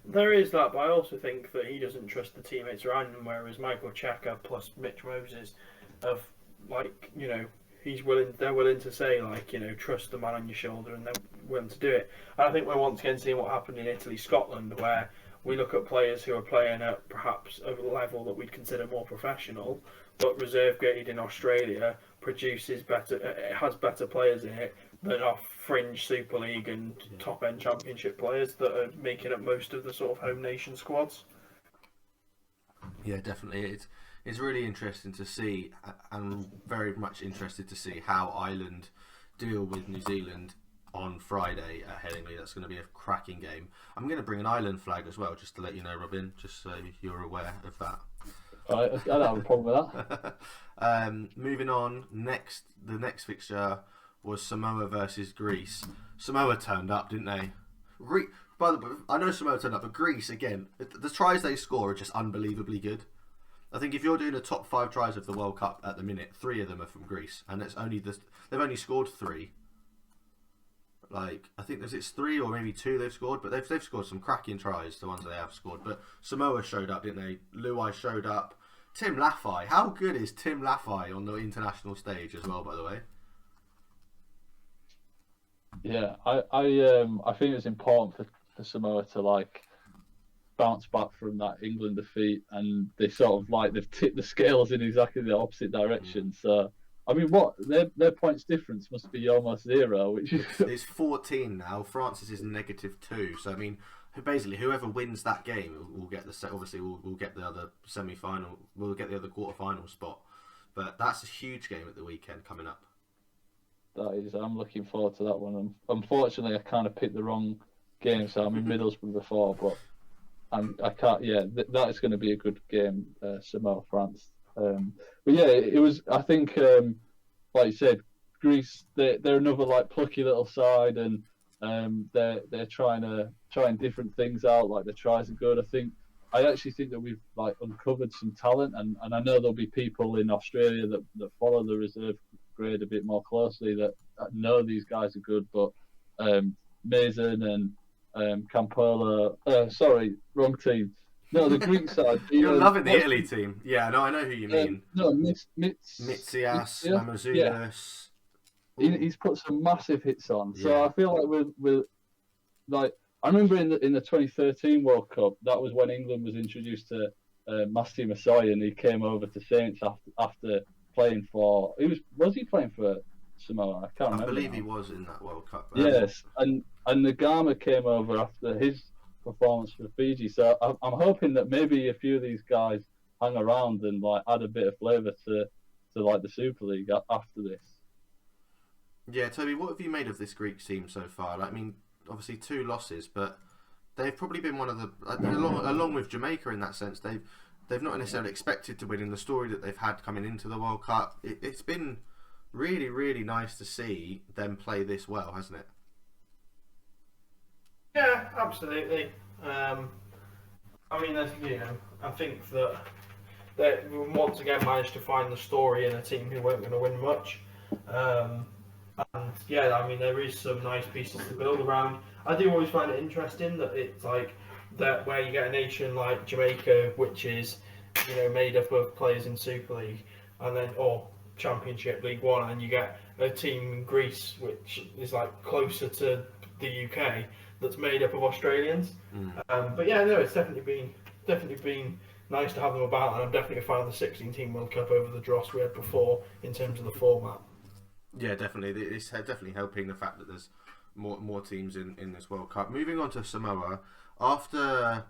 There is that, but I also think that he doesn't trust the teammates around him, whereas Michael Cheika plus Mitch Moses have, like, you know, they're willing to say, like, you know, trust the man on your shoulder, and they're willing to do it. And I think we're once again seeing what happened in Italy, Scotland, where we look at players who are playing at perhaps a level that we'd consider more professional, but reserve grade in Australia has better players in it than our fringe Super League and top end Championship players that are making up most of the sort of home nation squads. Yeah, definitely. It's really interesting to see, and very much interested to see how Ireland deal with New Zealand on Friday at Headingley. That's going to be a cracking game. I'm going to bring an Ireland flag as well, just to let you know, Robin, just so you're aware of that. I don't have a problem with that. Moving on, the next fixture was Samoa versus Greece. Samoa turned up, didn't they? By the way, I know Samoa turned up, but Greece, again, the tries they score are just unbelievably good. I think if you're doing a top 5 tries of the World Cup at the minute, 3 of them are from Greece, and they've only scored 3. Like, I think it's 3 or maybe 2 they've scored, but they've scored some cracking tries, the ones that they have scored. But Samoa showed up, didn't they? Luai showed up. Tim Laffey, how good is Tim Laffey on the international stage as well, by the way? Yeah, I think it's important for Samoa to, like, bounced back from that England defeat, and they sort of like they've tipped the scales in exactly the opposite direction. So I mean, what their points difference must be almost zero, which is It's 14 now. France's is -2. So I mean, basically, whoever wins that game will get the obviously will get the other semi-final. We'll get the other quarter-final spot. But that's a huge game at the weekend coming up. that is. I'm looking forward to that one. Unfortunately, I kind of picked the wrong game, so I'm in Middlesbrough before, but I can't. Yeah, that is going to be a good game, Samoa France. But yeah, it was. I think, like you said, Greece. They're another like plucky little side, and they're trying different things out. Like the tries are good. I actually think that we've like uncovered some talent, and I know there'll be people in Australia that follow the reserve grade a bit more closely that know these guys are good, but Mason and Campola. Sorry, wrong team. No, the Greek side. You're loving the Italy team. Yeah, no, I know who you mean. No, Mitsias, yeah, Mamouzelos. yeah. He's put some massive hits on. So Yeah. I feel like we're like I remember in the 2013 World Cup, that was when England was introduced to Masti Masoi, and he came over to Saints after playing for. Was he playing for Samoa? I can't remember. I believe now. he was in that World Cup. Yes, and Nagama came over after his performance for Fiji. So I'm hoping that maybe a few of these guys hang around and like add a bit of flavour to like the Super League after this. Yeah, Toby, what have you made of this Greek team so far? Like, I mean, obviously 2 losses, but they've probably been one of the along with Jamaica in that sense. They've not necessarily expected to win in the story that they've had coming into the World Cup. It's been really, really nice to see them play this well, hasn't it? Yeah, absolutely. I mean, I think that they once again managed to find the story in a team who weren't going to win much. And yeah, I mean, there is some nice pieces to build around. I do always find it interesting that it's like that where you get a nation like Jamaica, which is made up of players in Super League, and then or Championship League One, and you get a team in Greece which is like closer to the UK that's made up of Australians. But yeah, no, it's definitely been nice to have them about, and I'm definitely a fan of the 16-team World Cup over the dross we had before in terms of the format. Yeah, definitely. It's definitely helping the fact that there's more teams in this World Cup. Moving on to Samoa, after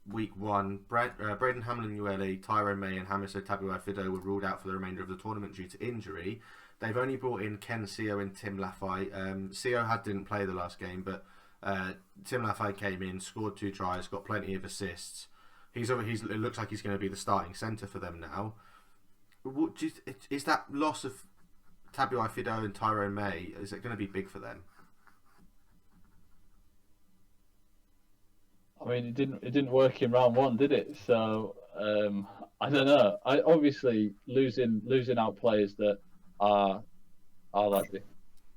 week 1, Braden Hamlin-Uele, Tyrone May and Hamiso Tabuai-Fidow were ruled out for the remainder of the tournament due to injury. They've only brought in Ken Seo and Tim Lafai. Seo didn't play the last game, but Tim Lafai came in, scored 2 tries, got plenty of assists. It looks like he's going to be the starting centre for them now. Is that loss of Tabuai-Fidow and Tyrone May, is it going to be big for them? I mean, it didn't work in round 1, did it? So I don't know. I obviously losing out players that are like the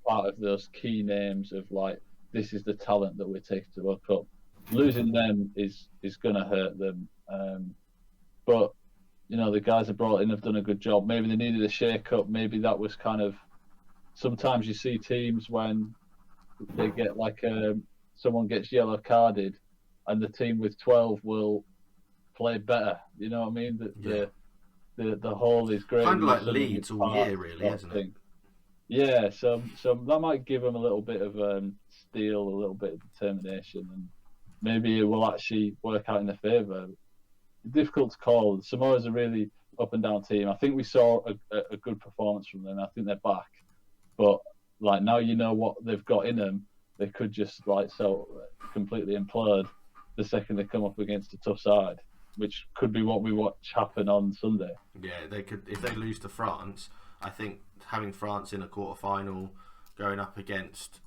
part of those key names of like this is the talent that we're taking to World Cup. Losing them is going to hurt them. But the guys I brought in have done a good job. Maybe they needed a shake-up. Maybe that was kind of. Sometimes you see teams when they get like someone gets yellow carded, and the team with 12 will play better. You know what I mean? The whole is great. Kind of like Leeds all year, really, isn't it? Yeah, so that might give them a little bit of steel, a little bit of determination, and maybe it will actually work out in their favour. Difficult to call. Samoa's a really up and down team. I think we saw a good performance from them. I think they're back, but like now what they've got in them, they could just completely implode the second they come up against a tough side, which could be what we watch happen on Sunday. Yeah, they could if they lose to France. I think having France in a quarter-final, going up against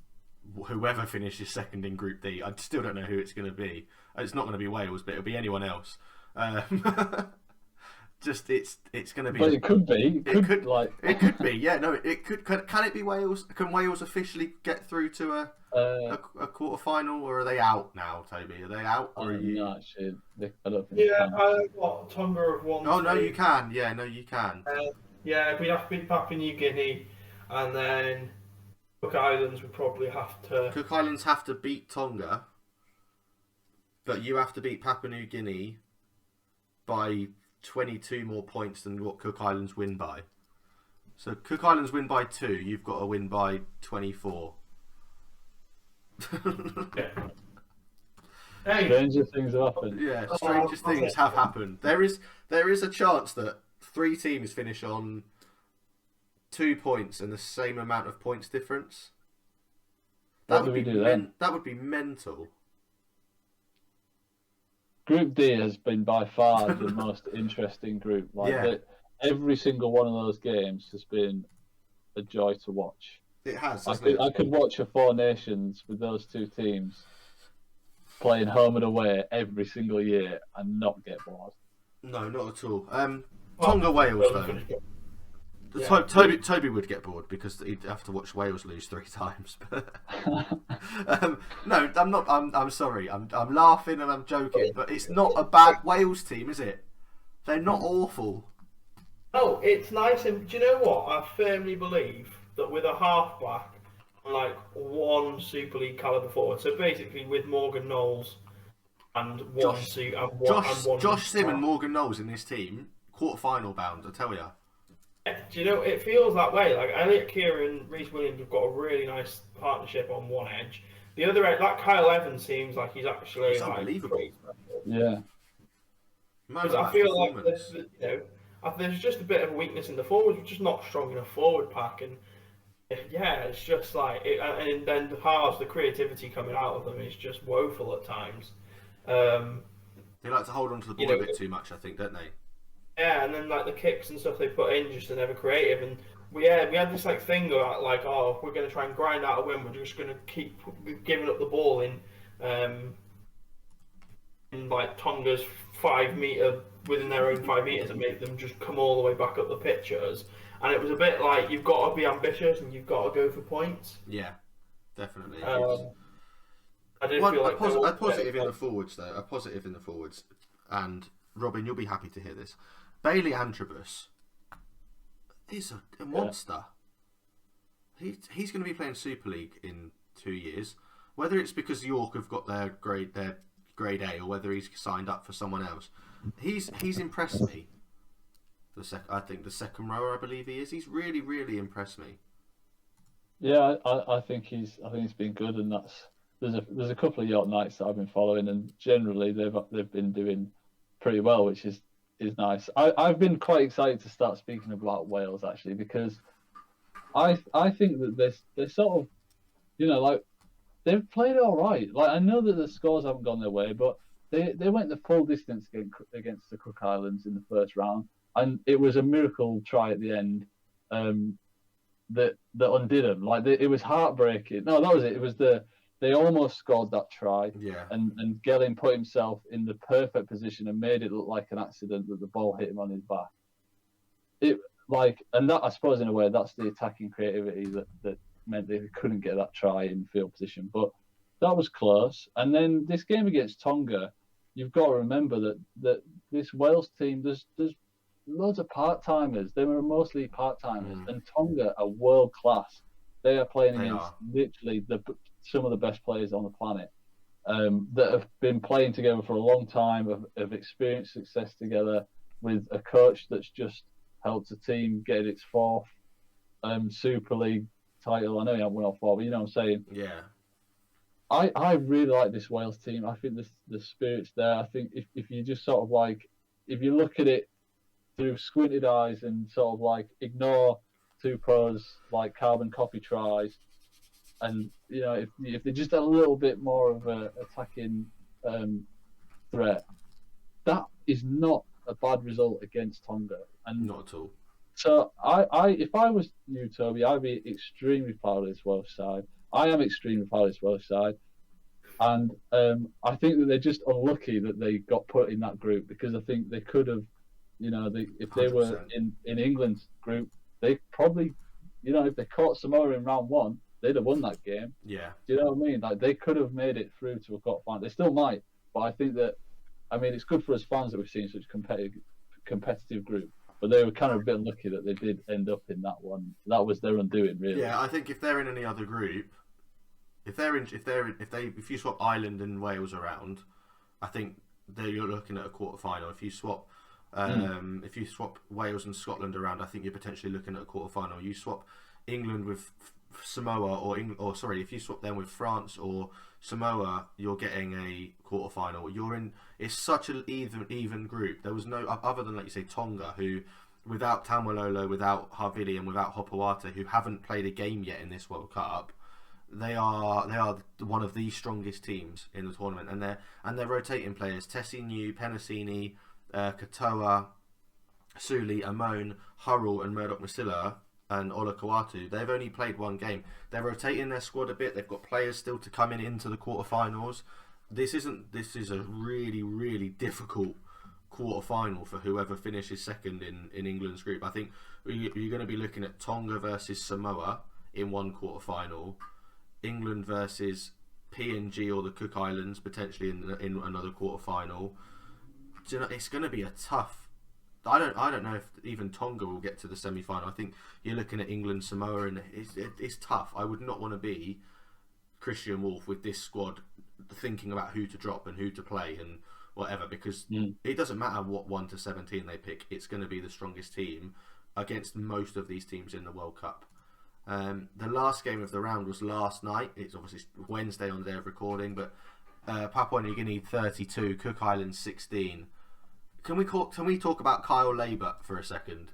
whoever finishes second in Group D, I still don't know who it's going to be. It's not going to be Wales, but it'll be anyone else. Just it's going to be. But it could be. It could be. Yeah, no, it could. Can it be Wales? Can Wales officially get through to a quarter-final, or are they out now, Toby? Are they out? Or are you? No, actually, I don't think. Yeah, Tonga have won. Oh no, you can. Yeah, no, you can. Yeah, we'd have to beat Papua New Guinea, and then Cook Islands would probably have to. Cook Islands have to beat Tonga. but you have to beat Papua New Guinea by 22 more points than what Cook Islands win by. So Cook Islands win by 2, you've got to win by 24. Hey, Stranger things have happened. Yeah, strangest things have happened. There is a chance that 3 teams finish on 2 points and the same amount of points difference. What do we do then? That would be mental. Group D has been by far the most interesting group. Every single one of those games has been a joy to watch. It has. I could watch a Four Nations with those 2 teams playing home and away every single year and not get bored. No, not at all. Tonga Wales though. Yeah. Toby would get bored because he'd have to watch Wales lose 3 times. No, I'm not. I'm sorry. I'm laughing and I'm joking, but it's not a bad Wales team, is it? They're not awful. Oh, it's nice, and do you know what? I firmly believe that with a halfback and like 1 Super League caliber forward, so basically with Morgan Knowles and Josh Sim one, and Morgan Knowles in this team, quarter-final bound, I tell you. Do you know, it feels that way. Like Elliot Keir and Reece Williams have got a really nice partnership on one edge. The other edge, like Kyle Evans, seems like he's actually unbelievable. Yeah. Because I feel like there's just a bit of a weakness in the forwards. We're just not strong enough forward pack, and yeah, it's just like and then the halves, the creativity coming out of them is just woeful at times. They like to hold on to the ball a bit too much, I think, don't they? Yeah, and then like the kicks and stuff they put in just are never creative. And we had this like thing about like, oh, we're going to try and grind out a win. We're just going to keep giving up the ball in like Tonga's 5 metre within their own 5 metres and make them just come all the way back up the pitch at us. And it was a bit like you've got to be ambitious and you've got to go for points. Yeah, definitely. I did feel like a positive in the forwards though. A positive in the forwards, and Robin, you'll be happy to hear this. Bailey Antrobus is a monster. He's going to be playing Super League in 2 years. Whether it's because York have got their grade A, or whether he's signed up for someone else, he's impressed me. I think the second rower, I believe he is. He's really, really impressed me. Yeah, I think he's been good, and there's a couple of York Knights that I've been following, and generally they've been doing pretty well, which is nice. I've been quite excited to start speaking about Wales actually, because I think that they're sort of, like they've played all right. Like I know that the scores haven't gone their way, but they went the full distance against the Cook Islands in the first round, and it was a miracle try at the end that undid them. Like it was heartbreaking. No, that was it. It was they almost scored that try. Yeah. And Gelling put himself in the perfect position and made it look like an accident that the ball hit him on his back. And that, I suppose, in a way, that's the attacking creativity that meant they couldn't get that try in field position. But that was close. And then this game against Tonga, you've got to remember that this Wales team, there's loads of part-timers. They were mostly part-timers. And Tonga are world-class. They are playing against literally some of the best players on the planet that have been playing together for a long time, have experienced success together with a coach that's just helped a team get its 4th Super League title. I know he hasn't won all 4, but you know what I'm saying? Yeah. I really like this Wales team. I think the spirit's there. I think if you just sort of like, if you look at it through squinted eyes and sort of like ignore Tupou's like carbon copy tries, and if they're just a little bit more of a attacking threat, that is not a bad result against Tonga. And not at all. So if I was you, Toby, I'd be extremely proud of this Welsh side. I am extremely proud of this Welsh side, and I think that they're just unlucky that they got put in that group, because I think they could have, if they 100%. Were in England's group, they probably, if they caught Samoa in round 1, they'd have won that game. Yeah. Do you know what I mean? Like they could have made it through to a quarter final. They still might, but I think that, it's good for us fans that we've seen such a competitive group. But they were kind of a bit lucky that they did end up in that one. That was their undoing, really. Yeah, I think if they're in any other group, if you swap Ireland and Wales around, I think there you're looking at a quarter final. If you swap Wales and Scotland around, I think you're potentially looking at a quarter final. You swap England with Samoa, if you swap them with France or Samoa, you're getting a quarter final. It's such an even group. There was no other than, like you say, Tonga, who without Tamalolo, without Havili, and without Hopoate, who haven't played a game yet in this World Cup. They are one of the strongest teams in the tournament, and they're rotating players: Tessie New, Penasini, Katoa, Suli, Amon, Hurrell, and Murdoch Masila and Ola Kawatu. They've only played one game. They're rotating their squad a bit. They've got players still to come into the quarterfinals. This is a really, really difficult quarterfinal for whoever finishes second in England's group. I think you're going to be looking at Tonga versus Samoa in one quarterfinal, England versus PNG or the Cook Islands potentially in another quarterfinal. So, it's going to be a tough. I don't know if even Tonga will get to the semi-final. I think you're looking at England, Samoa, and it's tough. I would not want to be Christian Wolf with this squad thinking about who to drop and who to play and whatever, because it doesn't matter what 1 to 17 they pick. It's going to be the strongest team against most of these teams in the World Cup. The last game of the round was last night. It's obviously Wednesday on the day of recording, but Papua New Guinea 32, Cook Islands 16. Can we talk about Kyle Labour for a second?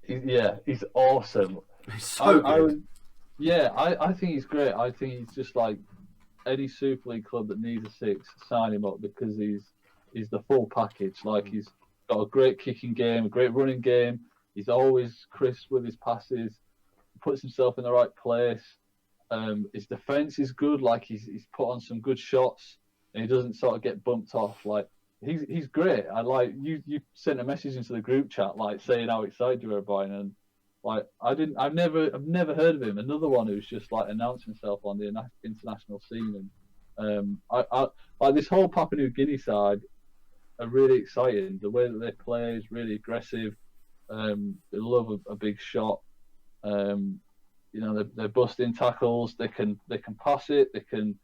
He's awesome. He's so good. I think he's great. I think he's just like any Super League club that needs a 6, sign him up, because he's the full package. Like, he's got a great kicking game, a great running game. He's always crisp with his passes. Puts himself in the right place. His defence is good. Like, he's put on some good shots, and he doesn't sort of get bumped off. Like, he's great. I like you sent a message into the group chat, like, saying how excited you were about him, and like I've never heard of him. Another one who's just like announced himself on the international scene, and I like this whole Papua New Guinea side are really exciting. The way that they play is really aggressive. They love a big shot. They're busting tackles. They can pass it. They can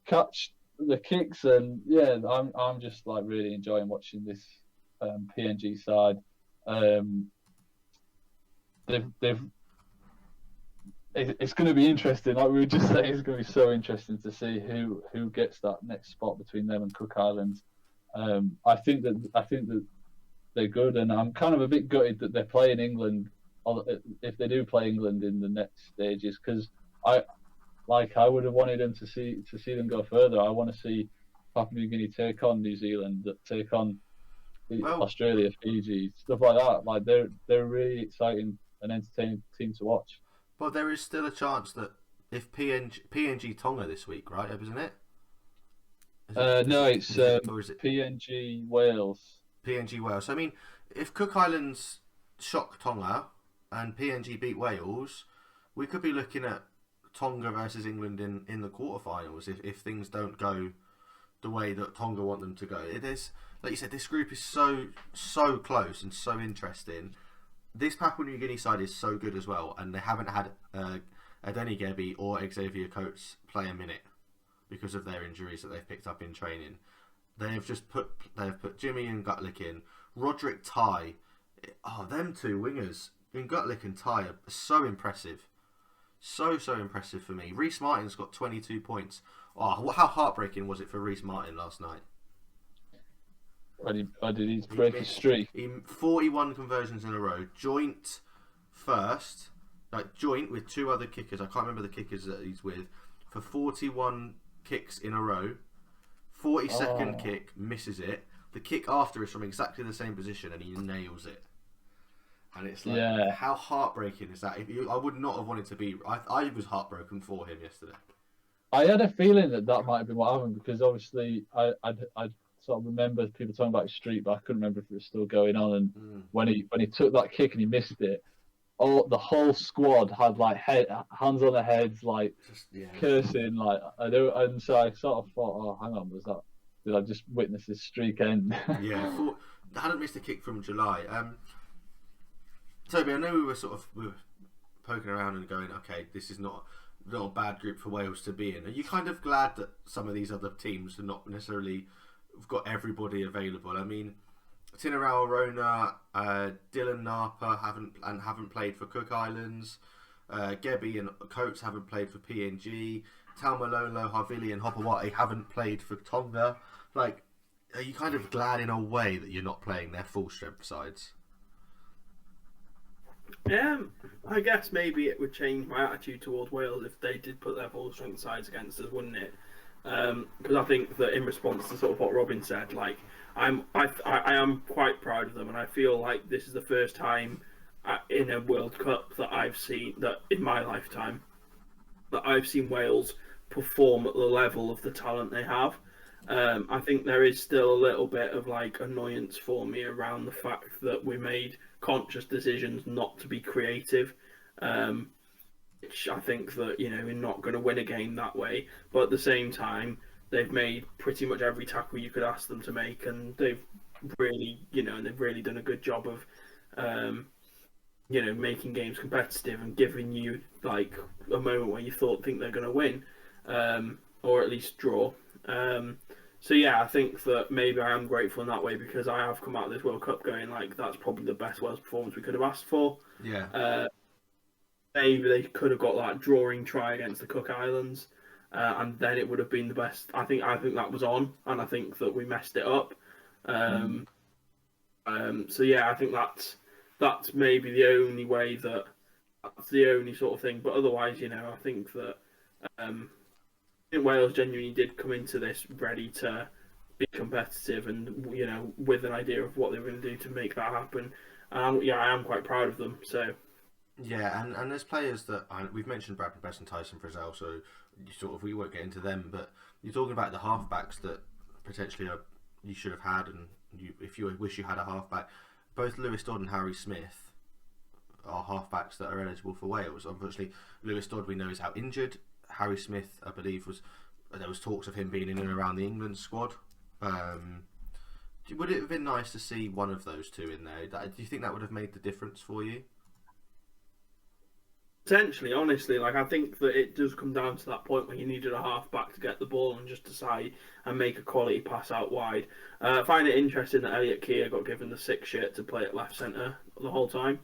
catch the kicks, and I'm just like really enjoying watching this PNG side. It's going to be interesting. Like we were just saying, it's going to be so interesting to see who gets that next spot between them and Cook Islands. I think that they're good, and I'm kind of a bit gutted that they're playing England, or if they do play England in the next stages, because I would have wanted them to see them go further. I want to see Papua New Guinea take on New Zealand, take on Australia, Fiji, stuff like that. Like they're a really exciting and entertaining team to watch. But there is still a chance that if PNG Tonga this week, right? Isn't it? No, it's PNG Wales. PNG Wales. So, I mean, if Cook Islands shock Tonga and PNG beat Wales, we could be looking at Tonga versus England in the quarterfinals if things don't go the way that Tonga want them to go. It is, like you said, this group is so close and so interesting. This Papua New Guinea side is so good as well, and they haven't had Adeni Gebi or Xavier Coates play a minute because of their injuries that they've picked up in training. They have put Jimmy and Gutlick in. Roderick Tai. Them two wingers in Gutlick and Tai are so impressive. So impressive for me. Reece Martin's got 22 points. How heartbreaking was it for Reece Martin last night? Why did he break his streak? 41 conversions in a row. Joint first. Joint with 2 other kickers. I can't remember the kickers that he's with. For 41 kicks in a row. 42nd kick, misses it. The kick after is from exactly the same position, and he nails it. And it's like, how heartbreaking is that? I would not have wanted to be. I was heartbroken for him yesterday. I had a feeling that might have been what happened, because obviously I sort of remember people talking about his streak, but I couldn't remember if it was still going on. And when he took that kick and he missed it, the whole squad had like hands on their heads, like cursing, like and so I sort of thought, oh, hang on, did I just witness this streak end? I hadn't missed a kick from July. Toby, I know we were poking around and going, okay, this is not not a bad group for Wales to be in. Are you kind of glad that some of these other teams are not necessarily have got everybody available? I mean, Tinarau Arona, Dylan Napa haven't played for Cook Islands. Gebby and Coates haven't played for PNG. Taumalolo, Havili and Hopawati haven't played for Tonga. Like, are you kind of glad in a way that you're not playing their full strength sides? I guess maybe it would change my attitude towards Wales if they did put their full strength sides against us, wouldn't it? Because I think that in response to sort of what Robin said, like I am quite proud of them, and I feel like this is the first time in a World Cup that I've seen that in my lifetime that I've seen Wales perform at the level of the talent they have. I think there is still a little bit of like annoyance for me around the fact that we made conscious decisions not to be creative, which I think that we're not going to win a game that way. But at the same time, they've made pretty much every tackle you could ask them to make, and they've really done a good job of making games competitive and giving you like a moment where you think they're going to win, or at least draw. So yeah, I think that maybe I am grateful in that way because I have come out of this World Cup going like that's probably the best Wales performance we could have asked for. Yeah. Maybe they could have got that drawing try against the Cook Islands, and then it would have been the best. I think that was on, and I think that we messed it up. So yeah, I think that's maybe the only way that's the only sort of thing. But otherwise, I think that Wales genuinely did come into this ready to be competitive and with an idea of what they were going to do to make that happen. And I am quite proud of them. So yeah, and there's players that we've mentioned Bradford Best and Tyson Frizzell, so we won't get into them. But you're talking about the halfbacks that potentially you should have had, and if you wish you had a halfback. Both Lewis Dodd and Harry Smith are halfbacks that are eligible for Wales. Unfortunately, Lewis Dodd we know is out injured. Harry Smith, I believe, there was talks of him being in and around the England squad. Would it have been nice to see one of those two in there? Do you think that would have made the difference for you? Potentially, honestly, like I think that it does come down to that point where you needed a half-back to get the ball and just decide and make a quality pass out wide. I find it interesting that Elliot Keir got given the 6 shirt to play at left centre the whole time.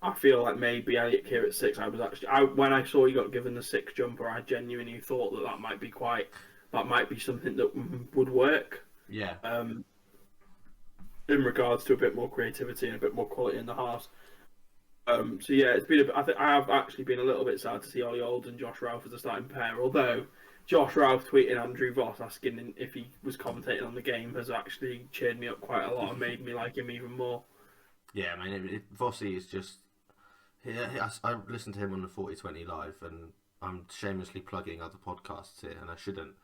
I feel like maybe Elliot Keir at 6. When I saw he got given the 6 jumper, I genuinely thought that might be something that would work. Yeah. In regards to a bit more creativity and a bit more quality in the halves. So yeah, it's been. I have actually been a little bit sad to see Ollie Old and Josh Ralph as a starting pair. Although Josh Ralph tweeting Andrew Voss asking if he was commentating on the game has actually cheered me up quite a lot and made me like him even more. Yeah, I mean, Vossi is just. I listened to him on the 4020 live, and I'm shamelessly plugging other podcasts here, and I shouldn't.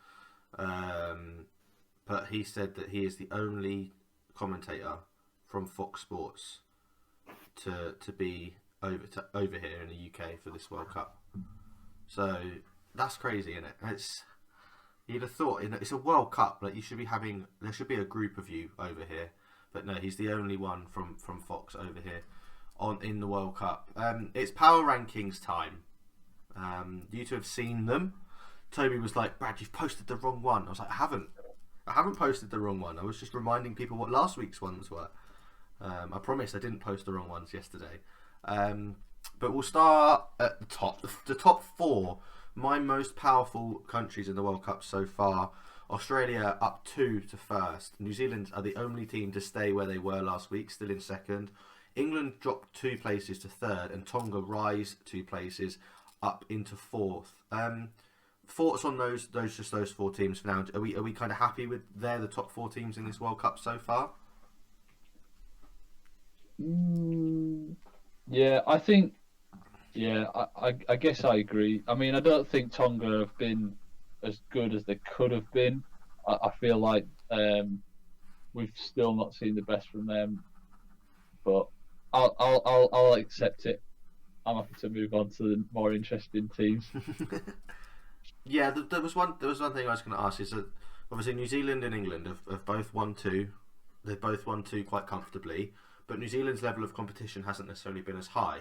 But he said that he is the only commentator from Fox Sports to be over here in the UK for this World Cup. So that's crazy, isn't it? You'd have thought it's a World Cup, like there should be a group of you over here, but no, he's the only one from Fox over here in the World Cup. It's power rankings time. You two have seen them. Toby was like, Brad, you've posted the wrong one. I was like, I haven't posted the wrong one. I was just reminding people what last week's ones were. I promise I didn't post the wrong ones yesterday. But we'll start at the top. The top 4, my most powerful countries in the World Cup so far. Australia up 2 to first. New Zealand are the only team to stay where they were last week, still in second. England dropped 2 places to third, and Tonga rise 2 places up into fourth. Thoughts on those 4 teams for now? Are we kind of happy with the top 4 teams in this World Cup so far? Yeah, I think. Yeah, I guess I agree. I mean, I don't think Tonga have been as good as they could have been. I feel like we've still not seen the best from them, but I'll accept it. I'm happy to move on to the more interesting teams. Yeah, there was one thing I was going to ask is that obviously New Zealand and England have both won 2. They've both won 2 quite comfortably, but New Zealand's level of competition hasn't necessarily been as high.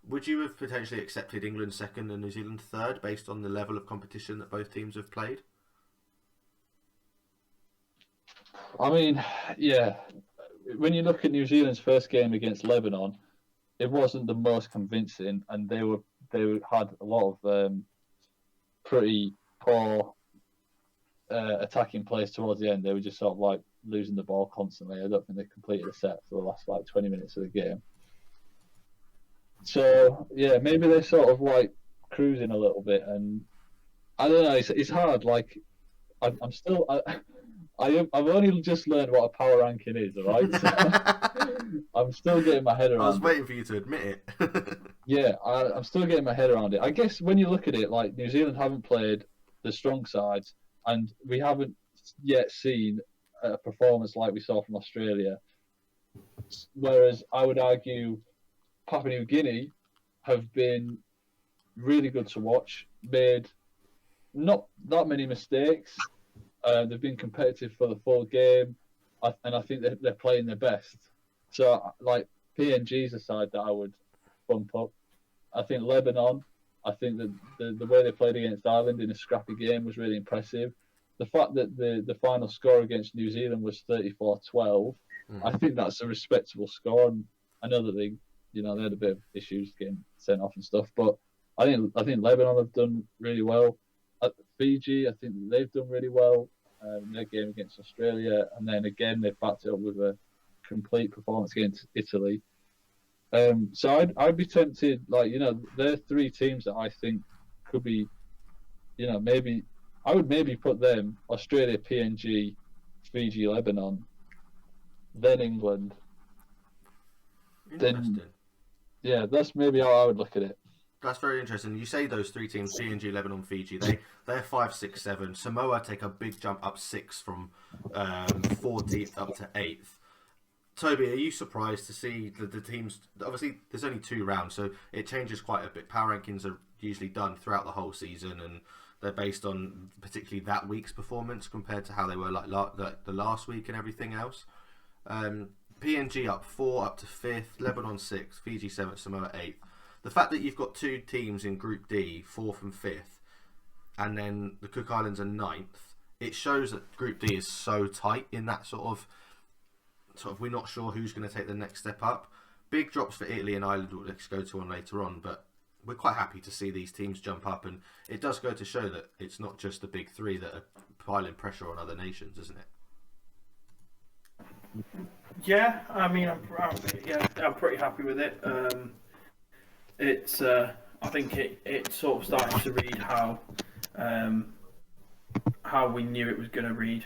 Would you have potentially accepted England second and New Zealand third based on the level of competition that both teams have played? I mean, yeah. When you look at New Zealand's first game against Lebanon, it wasn't the most convincing, and they had a lot of pretty poor attacking plays towards the end. They were just sort of like losing the ball constantly. I don't think they completed a set for the last like 20 minutes of the game. So yeah, maybe they're sort of like cruising a little bit, and I don't know. It's hard. Like I'm still. I've only just learned what a power ranking is, all right? So I'm still getting my head around it. I was waiting for you to admit it. Yeah, I'm still getting my head around it. I guess when you look at it, like New Zealand haven't played the strong sides, and we haven't yet seen a performance like we saw from Australia. Whereas I would argue Papua New Guinea have been really good to watch, made not that many mistakes. They've been competitive for the full game, and I think they're playing their best. So, like, PNG's a side that I would bump up. I think Lebanon, I think that the way they played against Ireland in a scrappy game was really impressive. The fact that the final score against New Zealand was 34-12, I think that's a respectable score. And I know that they had a bit of issues getting sent off and stuff, but I think Lebanon have done really well. At Fiji, I think they've done really well in their game against Australia, and then again they've backed it up with a complete performance against Italy. So I'd be tempted, there are three teams that I think could be, maybe I would maybe put them: Australia, PNG, Fiji, Lebanon, then England. Interesting. Then, yeah, that's maybe how I would look at it. That's very interesting. You say those three teams, PNG, Lebanon, Fiji, they're 5, 6, 7. Samoa take a big jump up 6 from 14th up to 8th. Toby, are you surprised to see the teams? Obviously, there's only 2 rounds, so it changes quite a bit. Power rankings are usually done throughout the whole season, and they're based on particularly that week's performance compared to how they were like the last week and everything else. PNG up 4 up to 5th, Lebanon 6th, Fiji 7th, Samoa 8th. The fact that you've got 2 teams in Group D, 4th and 5th, and then the Cook Islands are 9th, it shows that Group D is so tight in that sort of we're not sure who's going to take the next step up. Big drops for Italy and Ireland, we'll go to on later on, but we're quite happy to see these teams jump up, and it does go to show that it's not just the big 3 that are piling pressure on other nations, isn't it? Yeah, I mean, I'm pretty happy with it. I think it's sort of starting to read how we knew it was going to read,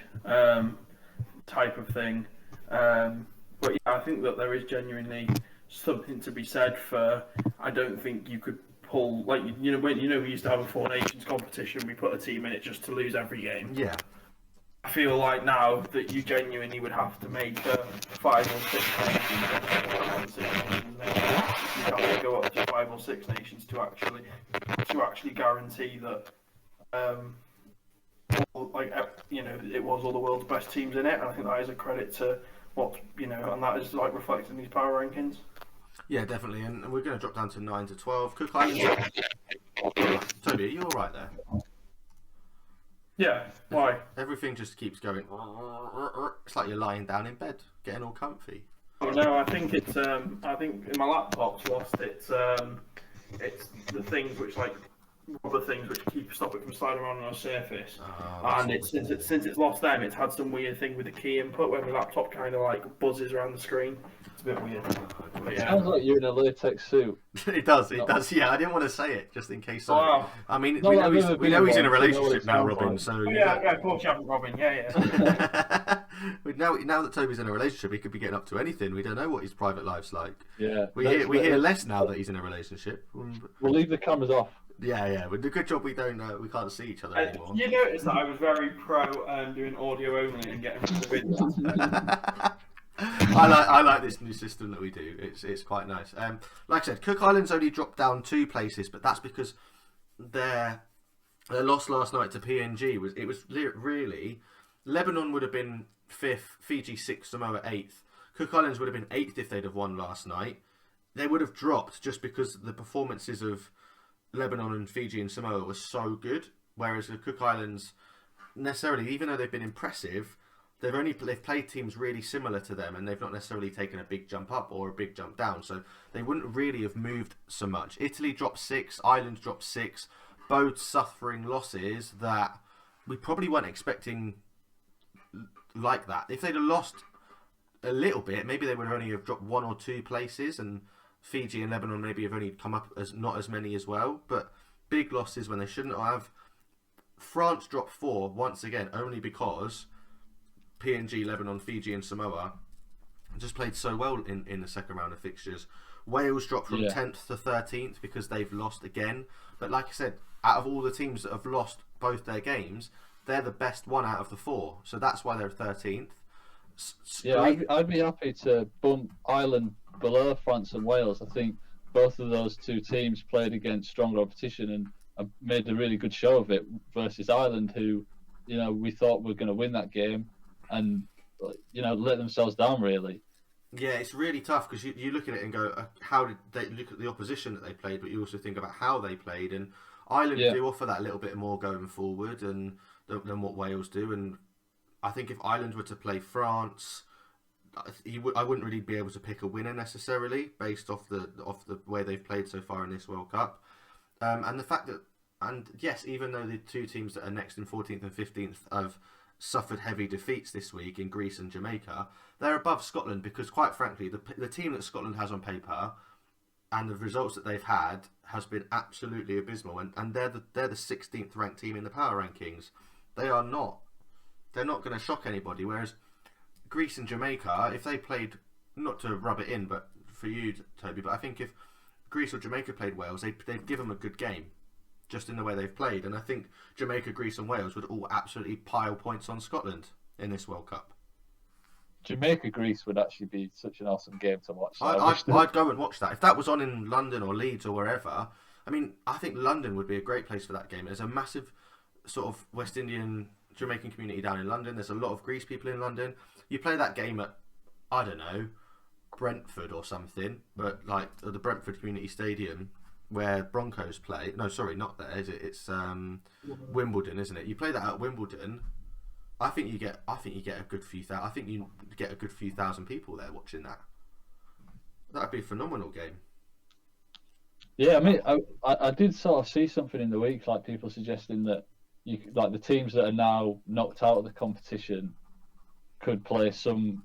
type of thing. But yeah, I think that there is genuinely something to be said for. I don't think you could pull when we used to have a 4 nations competition, we put a team in it just to lose every game. Yeah. I feel like now that you genuinely would have to make a 5 or 6 nations. You'd have to go up to 5 or 6 nations to actually guarantee that it was all the world's best teams in it. And I think that is a credit to and that is reflected in these power rankings. Yeah, definitely. And we're going to drop down to 9 to 12. Cook Islands. Toby, are you all right there? Yeah, why? Everything just keeps going. It's like you're lying down in bed, getting all comfy. Oh no, I think it's I think my laptop's lost it's the things which rubber things which stop it from sliding around on a surface. And since it's lost them, it's had some weird thing with the key input where my laptop kind of buzzes around the screen. It's a bit weird. Yeah. Sounds like you're in a latex suit. It does. Yeah, I didn't want to say it just in case. Wow. I mean, we know he's in a relationship now, Robin. So yeah, of course you haven't, Robin. Yeah. Now that Toby's in a relationship, he could be getting up to anything. We don't know what his private life's like. Yeah. We hear less now that he's in a relationship. We'll leave the cameras off. Yeah. With the good job we can't see each other anymore. You notice that I was very pro doing audio only and getting rid of the video. I like this new system that we do. It's quite nice. Like I said, Cook Islands only dropped down 2 places, but that's because their loss last night to PNG was really Lebanon would have been 5th, Fiji 6th, Samoa 8th. Cook Islands would have been 8th if they'd have won last night. they would have dropped just because the performances of Lebanon and Fiji and Samoa were so good, whereas the Cook Islands necessarily, even though they've been impressive, they've played teams really similar to them, and they've not necessarily taken a big jump up or a big jump down, so they wouldn't really have moved so much. Italy dropped 6, Ireland dropped 6, both suffering losses that we probably weren't expecting like that. If they'd have lost a little bit, maybe they would only have dropped 1 or 2 places, and Fiji and Lebanon maybe have only come up as not as many as well. But big losses when they shouldn't have. France dropped 4 once again, only because PNG, Lebanon, Fiji, and Samoa just played so well in the second round of fixtures. Wales dropped from 10th to 13th because they've lost again. But like I said, out of all the teams that have lost both their games, they're the best one out of the 4. So that's why they're 13th. Yeah, I'd be happy to bump Ireland below France and Wales. I think both of those two teams played against stronger opposition and made a really good show of it versus Ireland, who, you know, we thought were going to win that game and, you know, let themselves down really. Yeah, it's really tough because you look at it and go, how did they look at the opposition that they played, but you also think about how they played, and Ireland do offer that little bit more going forward and than what Wales do. And I think if Ireland were to play France, I wouldn't really be able to pick a winner necessarily based off the way they've played so far in this World Cup, and the fact that, and yes, even though the two teams that are next in 14th and 15th have suffered heavy defeats this week in Greece and Jamaica, they're above Scotland because, quite frankly, the team that Scotland has on paper and the results that they've had has been absolutely abysmal, and they're the 16th ranked team in the power rankings. They're not going to shock anybody, whereas Greece and Jamaica, if they played, not to rub it in, but for you, Toby, but I think if Greece or Jamaica played Wales, they'd give them a good game, just in the way they've played. And I think Jamaica, Greece and Wales would all absolutely pile points on Scotland in this World Cup. Jamaica, Greece would actually be such an awesome game to watch. I'd go and watch that. If that was on in London or Leeds or wherever, I mean, I think London would be a great place for that game. There's a massive sort of West Indian Jamaican community down in London. There's a lot of Greece people in London. You play that game at, I don't know, Brentford or something, but like at the Brentford Community Stadium where Broncos play. No, sorry, not there, is it? It's Wimbledon, isn't it? You play that at Wimbledon. I think you get a good few thousand. I think you get a good few thousand people there watching that. That'd be a phenomenal game. Yeah, I mean, I did sort of see something in the week, like people suggesting that like the teams that are now knocked out of the competition could play some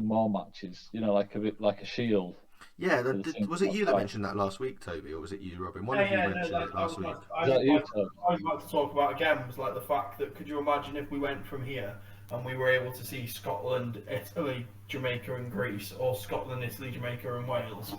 more matches. You know, like a bit like a shield. Yeah, was it you that mentioned that last week, Toby, or was it you, Robin? One of you mentioned it last week. I was about to talk about again was like the fact that, could you imagine if we went from here and we were able to see Scotland, Italy, Jamaica and Greece, or Scotland, Italy, Jamaica and Wales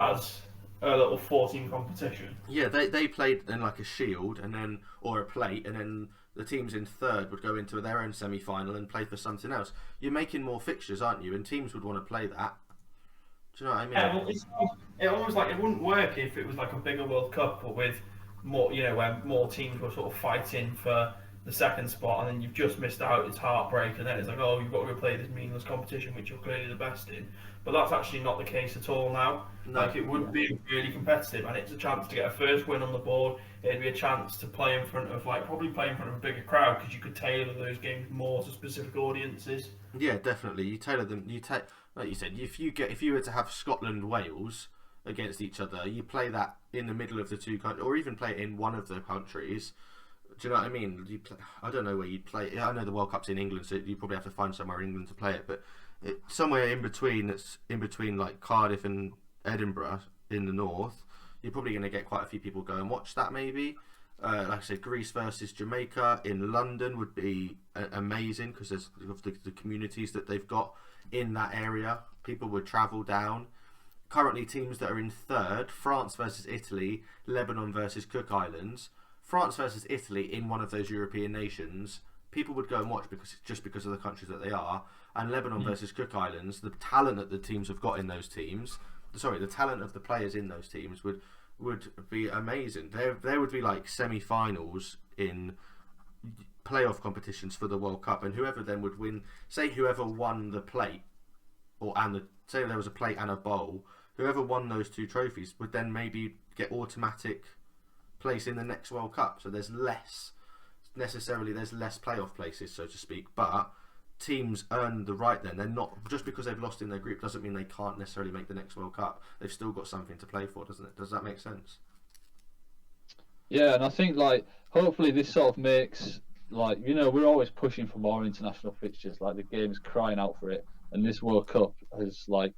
as a little 14 competition? Yeah, they played in like a shield and then, or a plate, and then the teams in third would go into their own semi-final and play for something else. You're making more fixtures, aren't you? And teams would want to play that. Do you know what I mean? Yeah, well, it almost like it wouldn't work if it was like a bigger World Cup, but with more, you know, where more teams were sort of fighting for the second spot, and then you've just missed out. It's heartbreak, and then it's like, oh, you've got to go play this meaningless competition, which you're clearly the best in. But that's actually not the case at all now. No. Like, it would be really competitive, and it's a chance to get a first win on the board. It'd be a chance to play in front of, like, probably play in front of a bigger crowd, because you could tailor those games more to specific audiences. Yeah, definitely. You tailor them. Like you said, if you were to have Scotland Wales against each other, you play that in the middle of the two countries, or even play it in one of the countries. Do you know what I mean? I don't know where you'd play. I know the World Cup's in England, so you probably have to find somewhere in England to play it. But somewhere in between, that's in between like Cardiff and Edinburgh in the north, you're probably going to get quite a few people go and watch that. Maybe, like I said, Greece versus Jamaica in London would be amazing because of the communities that they've got in that area. People would travel down. Currently, teams that are in third: France versus Italy, Lebanon versus Cook Islands. France versus Italy in one of those European nations, people would go and watch because of the countries that they are. And Lebanon versus Cook Islands, the talent that the teams have got in those teams, the talent of the players in those teams would be amazing. There would be like semi-finals in playoff competitions for the World Cup, and whoever then would win, say whoever won the plate say there was a plate and a bowl, whoever won those two trophies would then maybe get automatic place in the next World Cup. So there's less playoff places, so to speak, but teams earn the right then. They're not, just because they've lost in their group doesn't mean they can't necessarily make the next World Cup. They've still got something to play for, doesn't it? Does that make sense? Yeah, and I think like hopefully this sort of makes, like, you know, we're always pushing for more international fixtures, like the game's crying out for it, and this World Cup has like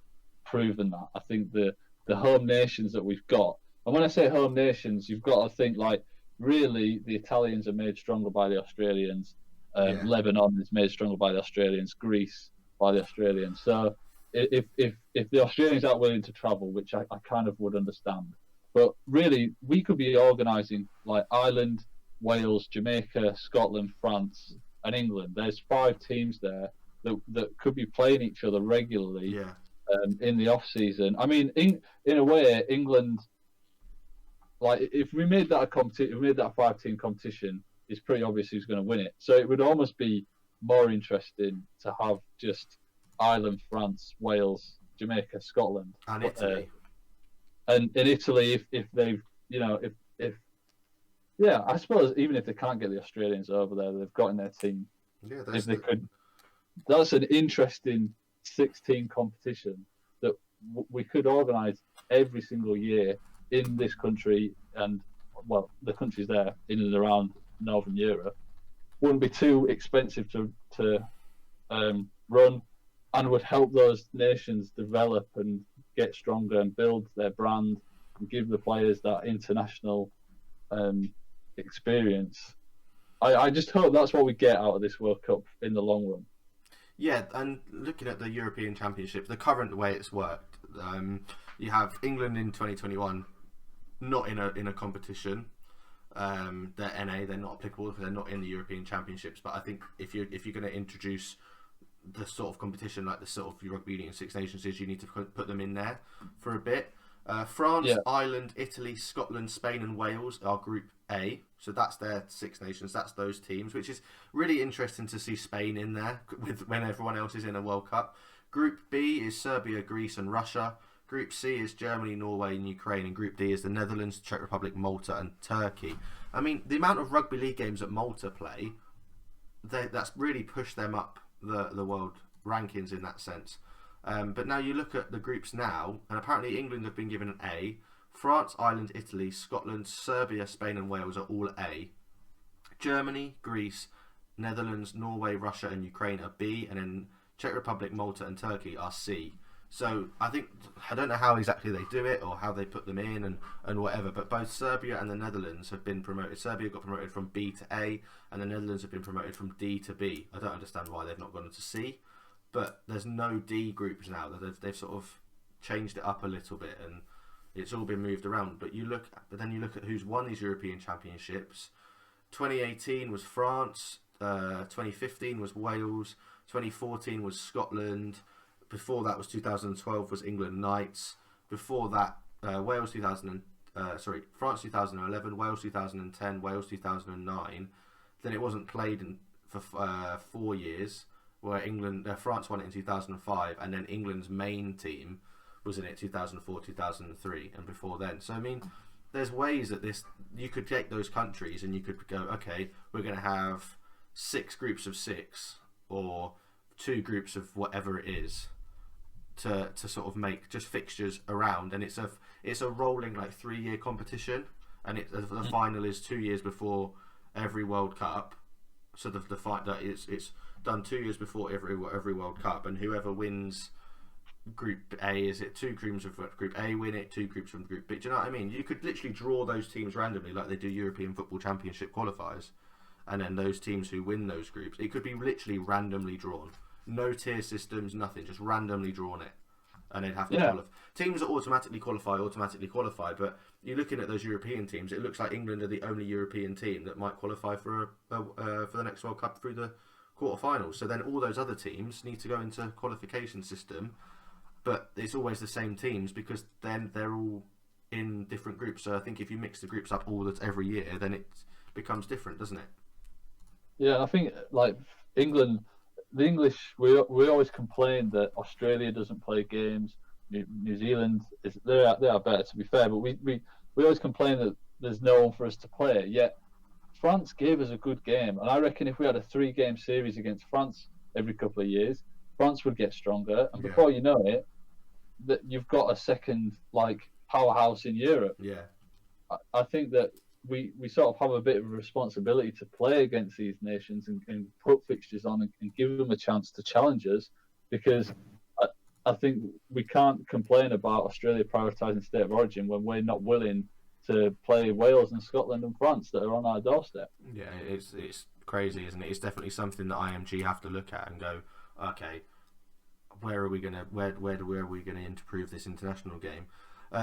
proven that. I think the home nations that we've got, and when I say home nations, you've got to think like really the Italians are made stronger by the Australians, Lebanon is made stronger by the Australians, Greece by the Australians. So if the Australians aren't willing to travel, which I kind of would understand, but really we could be organising like Ireland, Wales, Jamaica, Scotland, France, and England. There's 5 teams there that could be playing each other regularly in the off season. I mean, in a way, England, like if we made that a competition, if we made that a 5-team competition, it's pretty obvious who's going to win it. So it would almost be more interesting to have just Ireland, France, Wales, Jamaica, Scotland, and Italy. And in Italy, if they've, you know, if yeah, I suppose even if they can't get the Australians over there, they've got in their team. Yeah, if they could, that's an interesting 6-team competition that we could organise every single year in this country, and well, the countries there in and around Northern Europe wouldn't be too expensive to run, and would help those nations develop and get stronger and build their brand and give the players that international experience. I just hope that's what we get out of this World Cup in the long run. Yeah, and looking at the European Championship, the current way it's worked, you have England in 2021 not in a competition. They're NA, they're not applicable because they're not in the European Championships. But I think if you're going to introduce the sort of competition like the sort of Rugby Union Six Nations is, you need to put them in there for a bit. France, Ireland, Italy, Scotland, Spain and Wales are Group A. So that's their Six Nations, that's those teams, which is really interesting to see Spain in there when everyone else is in a World Cup. Group B is Serbia, Greece and Russia. Group C is Germany, Norway and Ukraine. And Group D is the Netherlands, Czech Republic, Malta and Turkey. I mean, the amount of rugby league games that Malta play, that's really pushed them up the world rankings in that sense. But now you look at the groups now, and apparently England have been given an A. France, Ireland, Italy, Scotland, Serbia, Spain and Wales are all A. Germany, Greece, Netherlands, Norway, Russia and Ukraine are B. And then Czech Republic, Malta and Turkey are C. So I don't know how exactly they do it or how they put them in and whatever, but both Serbia and the Netherlands have been promoted. Serbia got promoted from B to A, and the Netherlands have been promoted from D to B. I don't understand why they've not gone into C, but there's no D groups now. They've sort of changed it up a little bit, and it's all been moved around. But then you look at who's won these European Championships. 2018 was France, 2015 was Wales, 2014 was Scotland. Before that was 2012 was England Knights. Before that, France 2011, Wales 2010, Wales 2009. Then it wasn't played for 4 years, where France won it in 2005, and then England's main team was in it 2004, 2003, and before then. So I mean, there's ways that you could take those countries and you could go, okay, we're going to have 6 groups of 6 or 2 groups of whatever it is. To sort of make just fixtures around, and it's a rolling like 3-year competition, and the final is 2 years before every World Cup. So the fight that it's done 2 years before every World Cup, and whoever wins Group A, is it 2 groups of Group A win it, 2 groups from Group B? Do you know what I mean? You could literally draw those teams randomly, like they do European Football Championship qualifiers, and then those teams who win those groups, it could be literally randomly drawn. No tier systems, nothing, just randomly drawn it. And they'd have to qualify. Teams that automatically qualify, but you're looking at those European teams, it looks like England are the only European team that might qualify for the next World Cup through the quarterfinals. So then all those other teams need to go into qualification system, but it's always the same teams because then they're all in different groups. So I think if you mix the groups up every year, then it becomes different, doesn't it? Yeah, I think like England, the English, we always complain that Australia doesn't play games. New Zealand they are better, to be fair, but we always complain that there's no one for us to play. Yet France gave us a good game, and I reckon if we had a 3-game series against France every couple of years, France would get stronger, and before you know it, that you've got a second powerhouse in Europe. Yeah. I think that we sort of have a bit of a responsibility to play against these nations and put fixtures on and give them a chance to challenge us, because I think we can't complain about Australia prioritising state of origin when we're not willing to play Wales and Scotland and France that are on our doorstep. Yeah, it's crazy, isn't it? It's definitely something that IMG have to look at and go, okay, where are we gonna improve this international game?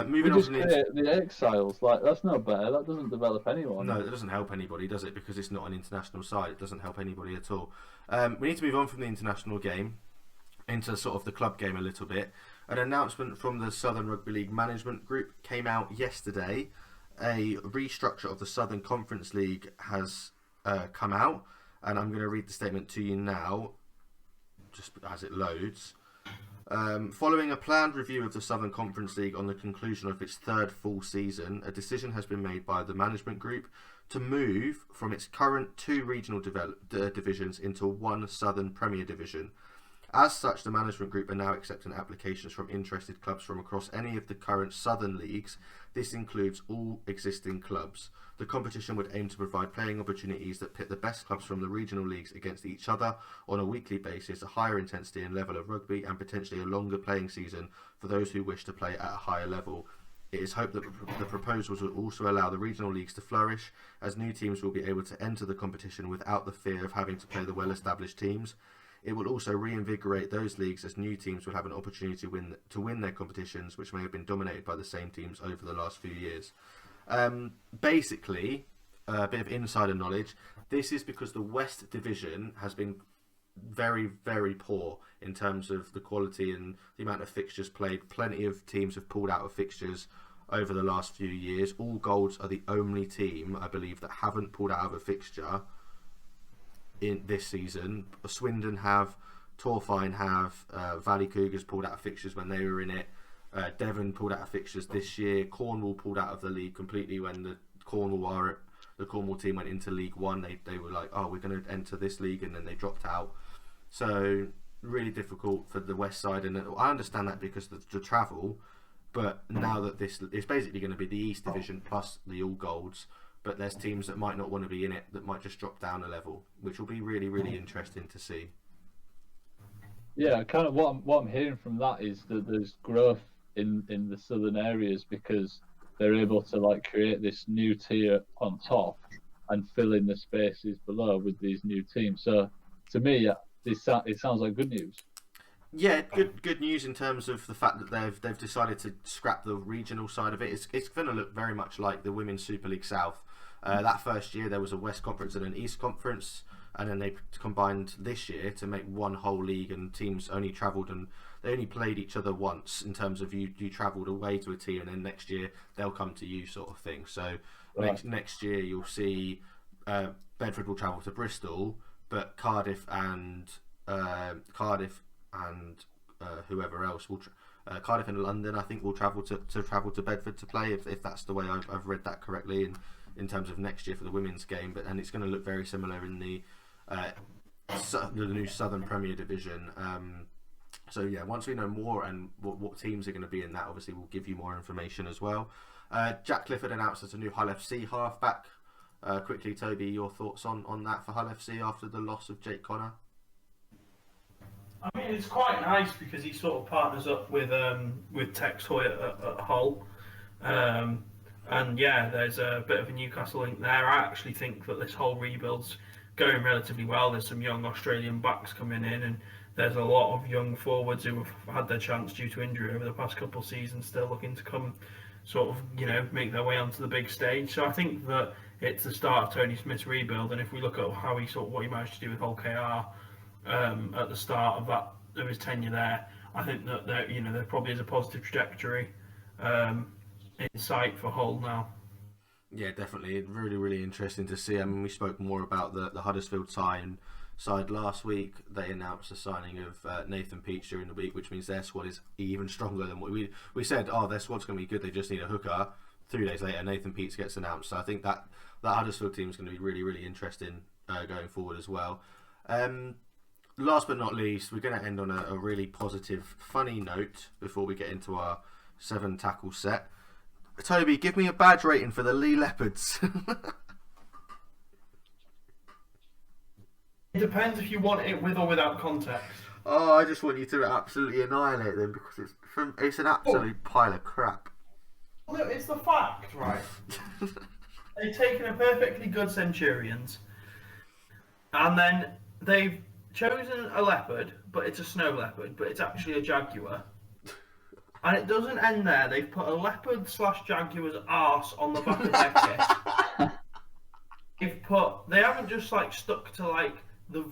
Moving on from the exiles, that's no better. That doesn't develop anyone. No, that doesn't help anybody, does it? Because it's not an international side. It doesn't help anybody at all. We need to move on from the international game into sort of the club game a little bit. An announcement from the Southern Rugby League Management Group came out yesterday. A restructure of the Southern Conference League has come out, and I'm going to read the statement to you now, just as it loads. Following a planned review of the Southern Conference League on the conclusion of its third full season, a decision has been made by the management group to move from its current 2 regional divisions into 1 Southern Premier Division. As such, the management group are now accepting applications from interested clubs from across any of the current Southern leagues. This includes all existing clubs. The competition would aim to provide playing opportunities that pit the best clubs from the regional leagues against each other on a weekly basis, a higher intensity and level of rugby, and potentially a longer playing season for those who wish to play at a higher level. It is hoped that the proposals will also allow the regional leagues to flourish, as new teams will be able to enter the competition without the fear of having to play the well-established teams. It will also reinvigorate those leagues, as new teams will have an opportunity to win their competitions, which may have been dominated by the same teams over the last few years. Basically, a bit of insider knowledge. This is because the West Division has been very, very poor in terms of the quality and the amount of fixtures played. Plenty of teams have pulled out of fixtures over the last few years. All Golds are the only team, I believe, that haven't pulled out of a fixture in this season. Swindon have, Torfine have, Valley Cougars pulled out of fixtures when they were in it. Devon pulled out of fixtures this year. Cornwall pulled out of the league completely when the Cornwall team went into League One. They were like, oh, we're going to enter this league, and then they dropped out. So really difficult for the West side, and I understand that because of the travel. But now that this is basically going to be the East Division plus the All Golds, but there's teams that might not want to be in it that might just drop down a level, which will be really, really interesting to see. Yeah, kind of what I'm hearing from that is that there's growth in the southern areas because they're able to create this new tier on top and fill in the spaces below with these new teams. So to me, it sounds like good news. Yeah, good news in terms of the fact that they've decided to scrap the regional side of it. It's going to look very much like the Women's Super League South. That first year there was a West Conference and an East Conference, and then they combined this year to make one whole league, and teams only travelled and they only played each other once in terms of you travelled away to a team, and then next year they'll come to you, sort of thing. So next year you'll see Bedford will travel to Bristol, but Cardiff and whoever else will Cardiff and London, I think, will travel to Bedford to play, if that's the way I've read that correctly in terms of next year for the women's game. And it's going to look very similar in the new Southern Premier Division. So yeah, once we know more and what teams are going to be in that, obviously we'll give you more information as well. Jack Clifford announced as a new Hull FC halfback. Quickly, Toby, your thoughts on that for Hull FC after the loss of Jake Connor? I mean, it's quite nice because he sort of partners up with Tex Hoy at Hull. And yeah, there's a bit of a Newcastle link there. I actually think that this whole rebuild's going relatively well. There's some young Australian backs coming in, and there's a lot of young forwards who have had their chance due to injury over the past couple of seasons, still looking to come sort of, make their way onto the big stage. So I think that it's the start of Tony Smith's rebuild, and if we look at how what he managed to do with Hull KR at the start of his tenure there, I think that there probably is a positive trajectory in sight for Hull now. Yeah, definitely. Really, really interesting to see. I mean, we spoke more about the Huddersfield side side last week, they announced the signing of Nathan Peach during the week, which means their squad is even stronger than what we said. Oh, their squad's going to be good. They just need a hooker. 3 days later, Nathan Peach gets announced. So I think that Huddersfield team is going to be really, really interesting going forward as well. Last but not least, we're going to end on a really positive, funny note before we get into our 7 tackle set. Toby, give me a badge rating for the Leigh Leopards. It depends if you want it with or without context. Oh, I just want you to absolutely annihilate them because it's an absolute pile of crap. Well, it's the fact, right? They've taken a perfectly good Centurions, and then they've chosen a leopard, but it's a snow leopard, but it's actually a jaguar. And it doesn't end there. They've put a leopard/jaguar's arse on the back of their kit. They haven't just like stuck to like the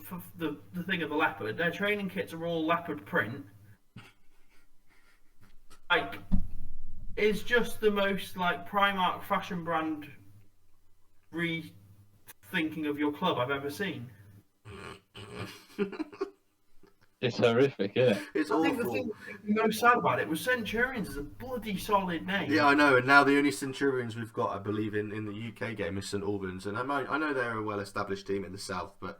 thing of the leopard. Their training kits are all leopard print. Like, it's just the most like Primark fashion brand rethinking of your club I've ever seen. It's horrific, isn't it? It's I awful. think the thing most sad about it was Centurions is a bloody solid name. Yeah, I know. And now the only Centurions we've got, I believe, in the UK game is St Albans. And I know they're a well-established team in the south, but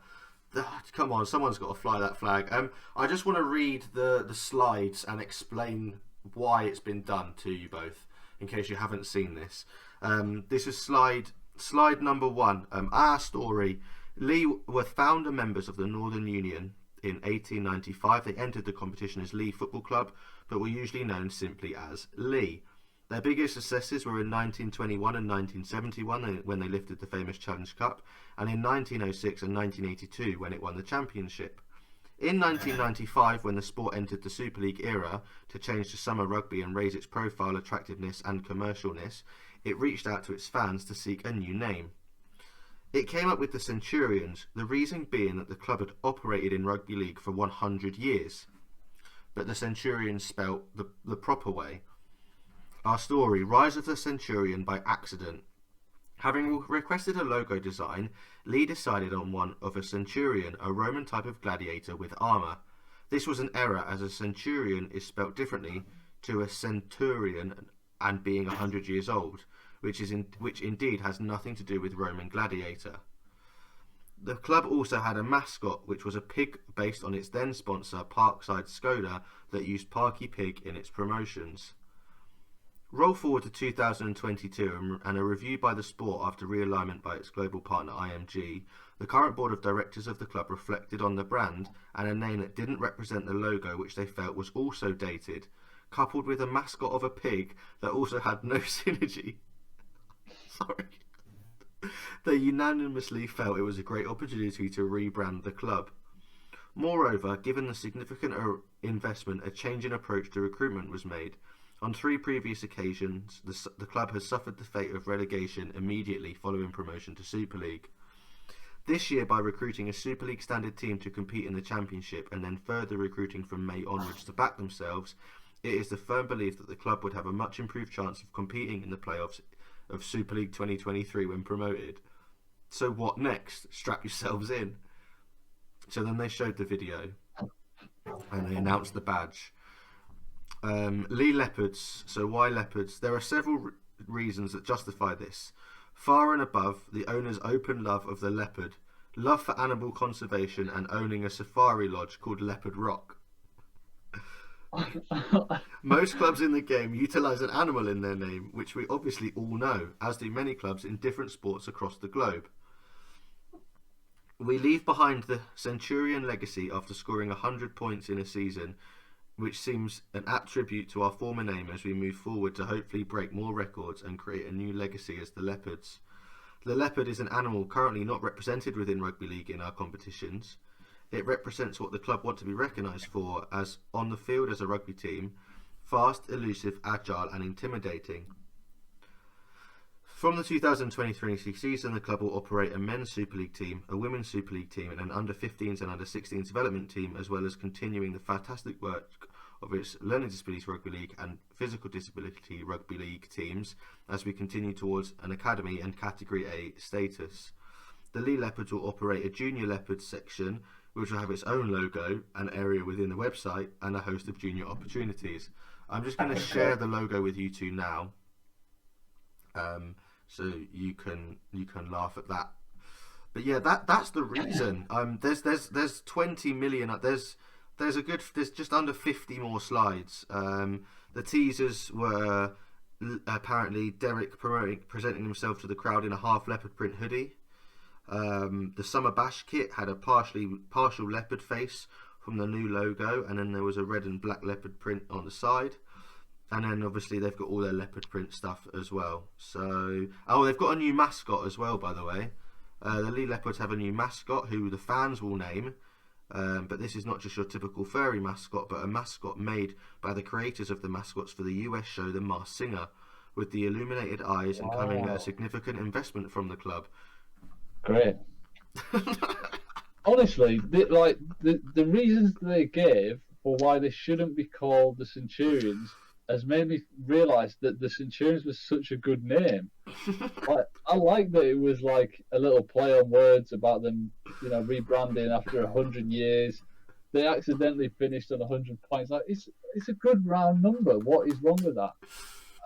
come on, someone's got to fly that flag. I just want to read the slides and explain why it's been done to you both, in case you haven't seen this. This is slide number 1. Our story. Leigh were founder members of the Northern Union. In 1895, they entered the competition as Leigh Football Club, but were usually known simply as Leigh. Their biggest successes were in 1921 and 1971 when they lifted the famous Challenge Cup, and in 1906 and 1982 when it won the championship. In 1995, when the sport entered the Super League era to change to summer rugby and raise its profile, attractiveness and commercialness, it reached out to its fans to seek a new name. It came up with the Centurions, the reason being that the club had operated in rugby league for 100 years. But the Centurions spelt the proper way. Our story, Rise of the Centurion by accident. Having requested a logo design, Leigh decided on one of a centurion, a Roman type of gladiator with armour. This was an error, as a centurion is spelt differently to a centurion and being 100 years old, which indeed has nothing to do with Roman gladiator. The club also had a mascot, which was a pig based on its then sponsor, Parkside Skoda, that used Parky Pig in its promotions. Roll forward to 2022 and a review by the Sport after realignment by its global partner IMG. The current board of directors of the club reflected on the brand and a name that didn't represent the logo, which they felt was also dated, coupled with a mascot of a pig that also had no synergy. They unanimously felt it was a great opportunity to rebrand the club. Moreover, given the significant investment, a change in approach to recruitment was made. On 3 previous occasions, the club has suffered the fate of relegation immediately following promotion to Super League. This year, by recruiting a Super League standard team to compete in the Championship and then further recruiting from May onwards to back themselves, it is the firm belief that the club would have a much improved chance of competing in the playoffs of Super League 2023 when promoted. So what next? Strap yourselves in. So then they showed the video and they announced the badge. Leigh Leopards. So why Leopards? There are several reasons that justify this. Far and above the owner's open love of the leopard, love for animal conservation and owning a safari lodge called Leopard Rock. Most clubs in the game utilise an animal in their name, which we obviously all know, as do many clubs in different sports across the globe. We leave behind the Centurion legacy after scoring 100 points in a season, which seems an apt tribute to our former name as we move forward to hopefully break more records and create a new legacy as the Leopards. The leopard is an animal currently not represented within rugby league in our competitions. It represents what the club want to be recognised for as, on the field as a rugby team, fast, elusive, agile and intimidating. From the 2023 season, the club will operate a men's Super League team, a women's Super League team and an under-15s and under-16s development team, as well as continuing the fantastic work of its learning disabilities rugby league and physical disability rugby league teams as we continue towards an academy and category A status. The Leigh Leopards will operate a junior Leopards section which will have its own logo, an area within the website, and a host of junior opportunities. I'm just going to share the logo with you two now, so you can laugh at that. But yeah, that's the reason. There's 20 million. There's just under 50 more slides. The teasers were apparently Derek presenting himself to the crowd in a half leopard print hoodie. The Summer Bash kit had a partial leopard face from the new logo, and then there was a red and black leopard print on the side. And then obviously they've got all their leopard print stuff as well. So, they've got a new mascot as well, by the way. The Leigh Leopards have a new mascot who the fans will name. But this is not just your typical furry mascot, but a mascot made by the creators of the mascots for the US show The Masked Singer, with the illuminated eyes and coming at a significant investment from the club. Great. Honestly, the reasons they gave for why they shouldn't be called the Centurions has made me realise that the Centurions was such a good name. I like that it was like a little play on words about them, rebranding after 100 years. They accidentally finished on 100 points. Like it's a good round number. What is wrong with that?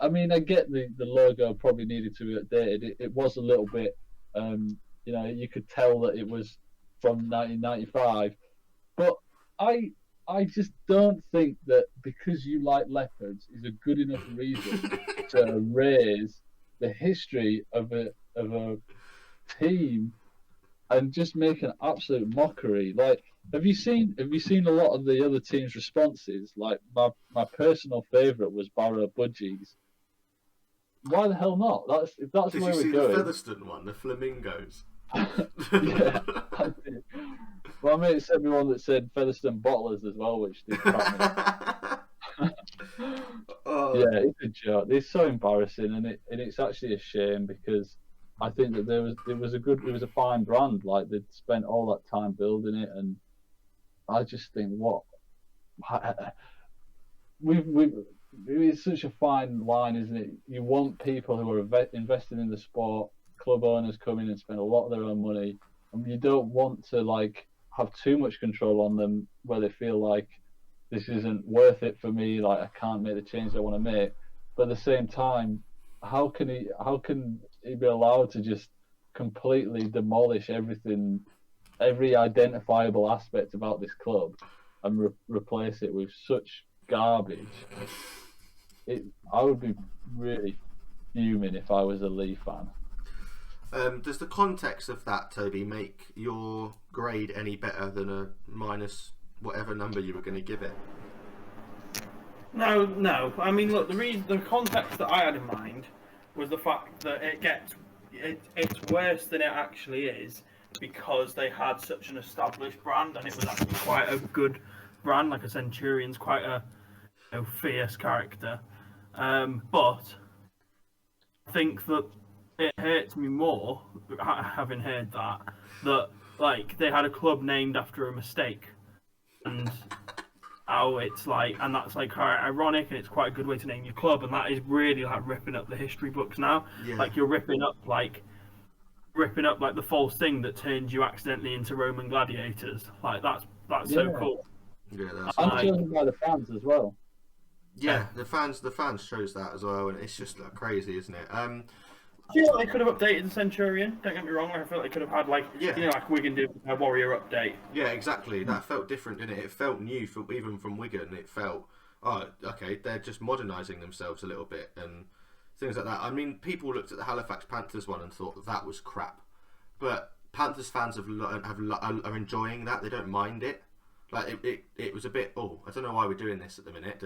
I mean, I get the logo probably needed to be updated. It was a little bit, you could tell that it was from 1995, but I just don't think that because you like leopards is a good enough reason to raise the history of a team and just make an absolute mockery. Like, have you seen a lot of the other teams' responses? Like my personal favourite was Barrow Budgies. Why the hell not? If that's Did where you we're see going. the Featherstone one, the flamingos? Yeah, I did. Well, my mate sent me one that said Featherstone Bottlers as well, which did crack me. Yeah, it's a joke. It's so embarrassing, and it's actually a shame because I think that it was a fine brand. Like they'd spent all that time building it, and I just think it's such a fine line, isn't it? You want people who are invested in the sport, club owners come in and spend a lot of their own money, and you don't want to have too much control on them where they feel like this isn't worth it for me, like I can't make the change I want to make. But at the same time, how can he be allowed to just completely demolish everything, every identifiable aspect about this club, and replace it with such garbage? I would be really fuming if I was a Leigh fan. Does the context of that, Toby, make your grade any better than a minus whatever number you were going to give it? No. I mean, look, the context that I had in mind was the fact that it's worse than it actually is because they had such an established brand, and it was actually quite a good brand, like a Centurion's quite a fierce character. But I think that it hurts me more having heard that they had a club named after a mistake, and how it's and that's quite ironic, and it's quite a good way to name your club, and that is really ripping up the history books now. Yeah. You're ripping up the false thing that turned you accidentally into Roman gladiators. That's so cool. Yeah, that's chosen by the fans as well. Yeah, the fans shows that as well, and it's just crazy, isn't it? I feel like they could have updated the Centurion. Don't get me wrong. I feel like they could have had like Wigan did a Warrior update. Yeah, exactly. That felt different, didn't it? It felt new, even from Wigan. It felt okay. They're just modernising themselves a little bit and things like that. I mean, people looked at the Halifax Panthers one and thought that was crap, but Panthers fans are enjoying that. They don't mind it. It was a bit, I don't know why we're doing this at the minute,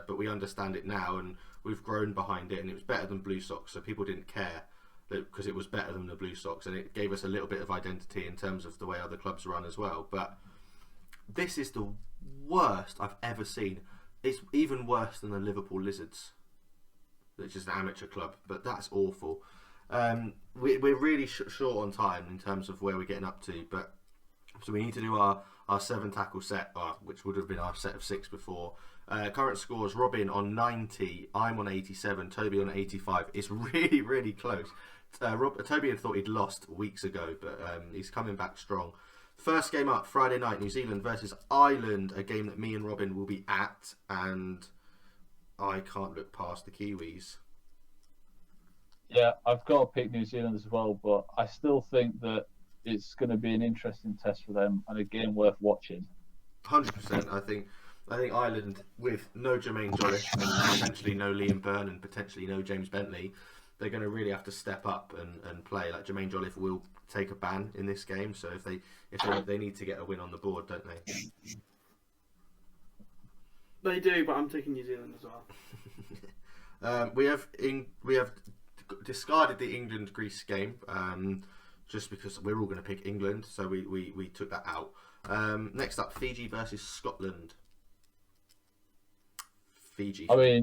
but we understand it now, and we've grown behind it, and it was better than Blue Sox, so people didn't care because it was better than the Blue Sox, and it gave us a little bit of identity in terms of the way other clubs run as well. But this is the worst I've ever seen. It's even worse than the Liverpool Lizards, which is an amateur club, but that's awful. We're really short on time in terms of where we're getting up to, but so we need to do our 7 tackle set, which would have been our set of 6 before. Current scores: Robin on 90, I'm on 87, Toby on 85. It's really, really close. Toby had thought he'd lost weeks ago, but he's coming back strong. First game up, Friday night, New Zealand versus Ireland, a game that me and Robin will be at, and I can't look past the Kiwis. Yeah, I've got to pick New Zealand as well, but I still think that it's going to be an interesting test for them and a game worth watching. 100%. I think Ireland, with no Jermaine Jolliffe and potentially no Liam Byrne and potentially no James Bentley, they're going to really have to step up and play. Like Jermaine Jolliffe will take a ban in this game, so if they need to get a win on the board, don't they? They do, but I'm taking New Zealand as well. We have discarded the England-Greece game just because we're all going to pick England, so we took that out. Next up, Fiji versus Scotland. Fiji for me.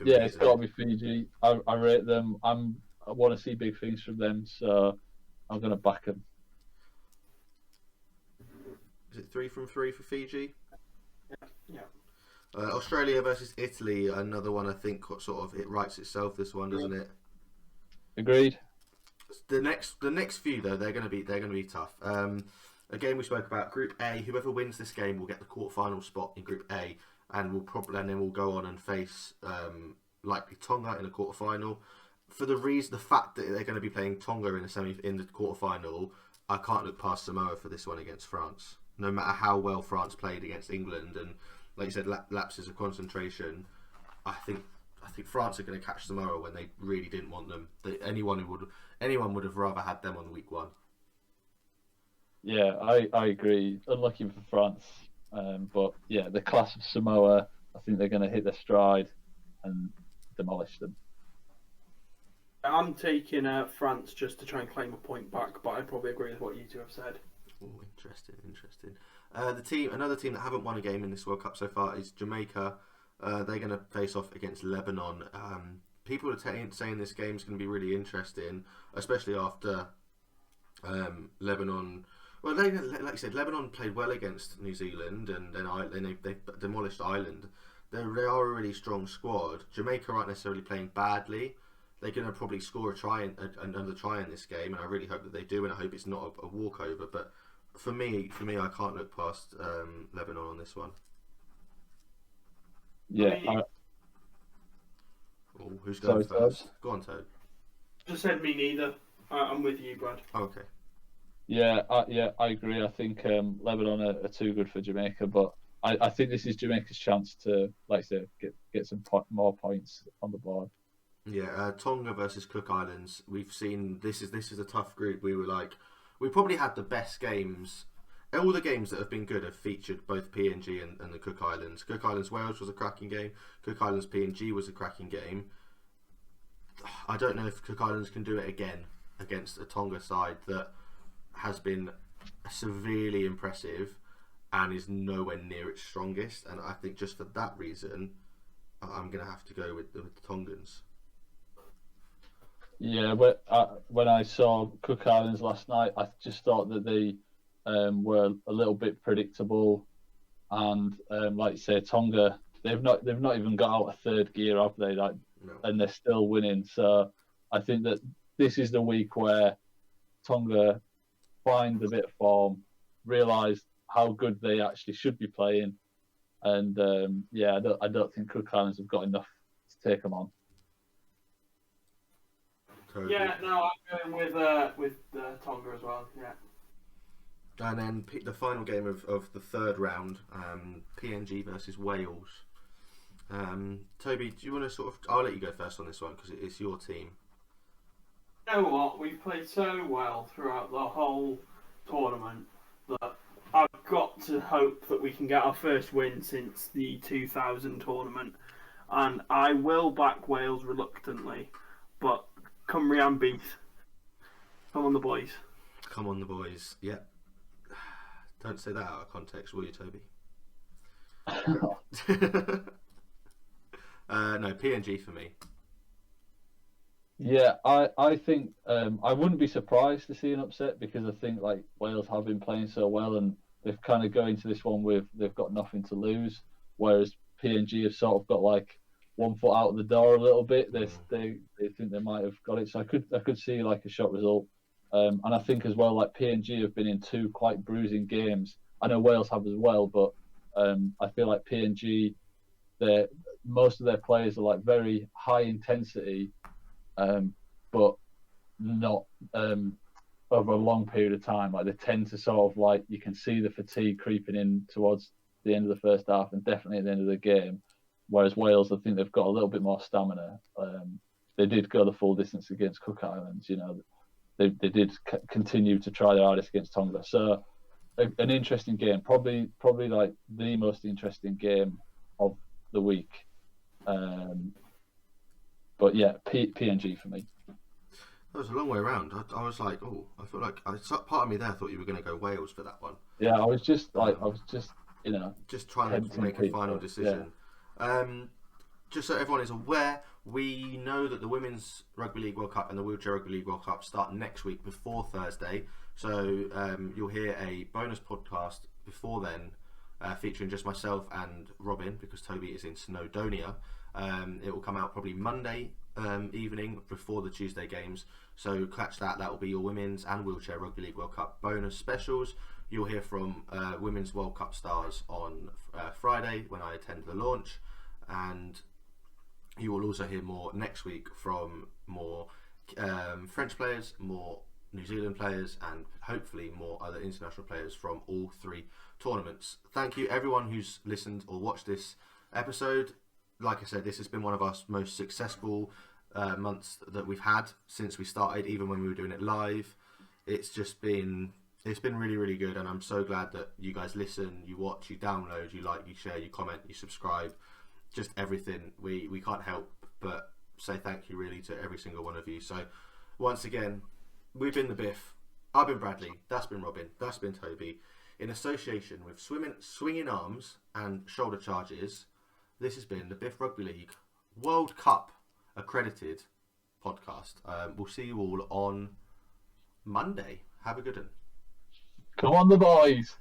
Yeah, it's got to be Fiji. I rate them. I want to see big things from them, so I'm going to back them. Is it 3 from 3 for Fiji? Yeah. Australia versus Italy, another one. I think sort of it writes itself. This one, doesn't it? Agreed. The next few though, they're going to be tough. A game we spoke about, Group A. Whoever wins this game will get the quarterfinal spot in Group A, and then we'll go on and face likely Tonga in a quarterfinal. For the fact that they're going to be playing Tonga in the quarterfinal, I can't look past Samoa for this one against France. No matter how well France played against England, and like you said, lapses of concentration, I think France are going to catch Samoa when they really didn't want them. Anyone would have rather had them on week 1. Yeah, I agree. Unlucky for France, but yeah, the class of Samoa, I think they're going to hit their stride and demolish them. I'm taking France just to try and claim a point back, but I probably agree with what you two have said. Oh, interesting. Another team that haven't won a game in this World Cup so far is Jamaica. They're going to face off against Lebanon. People are saying this game's going to be really interesting, especially after Lebanon. Well, like you said, Lebanon played well against New Zealand, and then they demolished Ireland. They are a really strong squad. Jamaica aren't necessarily playing badly. They're going to probably score another try in this game, and I really hope that they do, and I hope it's not a walkover. But for me, I can't look past Lebanon on this one. Yeah. Who's going first? Todd. Go on, Toad. Just said me neither. I'm with you, Brad. Okay. Yeah, I agree. I think Lebanon are too good for Jamaica, but I think this is Jamaica's chance to, like I said, get some more points on the board. Yeah, Tonga versus Cook Islands. We've seen this is a tough group. We probably had the best games. All the games that have been good have featured both PNG and the Cook Islands. Cook Islands Wales was a cracking game. Cook Islands PNG was a cracking game. I don't know if Cook Islands can do it again against a Tonga side that has been severely impressive and is nowhere near its strongest. And I think just for that reason, I'm going to have to go with the Tongans. Yeah, when I saw Cook Islands last night, I just thought that they were a little bit predictable, and like you say, Tonga, they've not even got out of third gear, have they? No. And they're still winning. So I think that this is the week where Tonga find a bit of form, realise how good they actually should be playing, and I don't think Cook Islands have got enough to take them on. Totally. Yeah, no, I'm going with Tonga as well. Yeah. And then pick the final game of the third round, PNG versus Wales. Toby, do you want to sort of? I'll let you go first on this one because it's your team. You know what? We've played so well throughout the whole tournament that I've got to hope that we can get our first win since the 2000 tournament, and I will back Wales reluctantly, but come Ryan Beef, come on the boys. Come on the boys. Yeah. Don't say that out of context, will you, Toby? No, PNG for me. Yeah, I think I wouldn't be surprised to see an upset because I think like Wales have been playing so well and they've kind of go into this one with they've got nothing to lose, whereas PNG have sort of got like 1 foot out of the door a little bit. They think they might have got it, so I could see like a shot result. And I think as well, like PNG have been in two quite bruising games. I know Wales have as well, but I feel like PNG, most of their players are like very high intensity, but not over a long period of time. Like they tend to sort of like, you can see the fatigue creeping in towards the end of the first half and definitely at the end of the game. Whereas Wales, I think they've got a little bit more stamina. They did go the full distance against Cook Islands. You know, they did continue to try their hardest against Tonga. So an interesting game, probably like the most interesting game of the week. But yeah, PNG for me. That was a long way around. I was like, oh, I feel like part of me there thought you were going to go Wales for that one. Yeah, I was just you know, just trying to make a final decision. Yeah. Just so everyone is aware, we know that the Women's Rugby League World Cup and the Wheelchair Rugby League World Cup start next week before Thursday. So you'll hear a bonus podcast before then, featuring just myself and Robin, because Toby is in Snowdonia. It will come out probably Monday evening before the Tuesday games. So catch that. That will be your Women's and Wheelchair Rugby League World Cup bonus specials. You'll hear from Women's World Cup stars on Friday when I attend the launch, and you will also hear more next week from more French players, more New Zealand players, and hopefully more other international players from all three tournaments. Thank you everyone who's listened or watched this episode. Like I said, this has been one of our most successful months that we've had since we started, even when we were doing it live. It's been really, really good, and I'm so glad that you guys listen, you watch, you download, you like, you share, you comment, you subscribe, just everything. We can't help but say thank you really to every single one of you. So once again, we've been the Biff. I've been Bradley. That's been Robin. That's been Toby. In association with Swinging Arms and Shoulder Charges, this has been the Biff Rugby League World Cup accredited podcast. We'll see you all on Monday. Have a good one. Come on, the boys.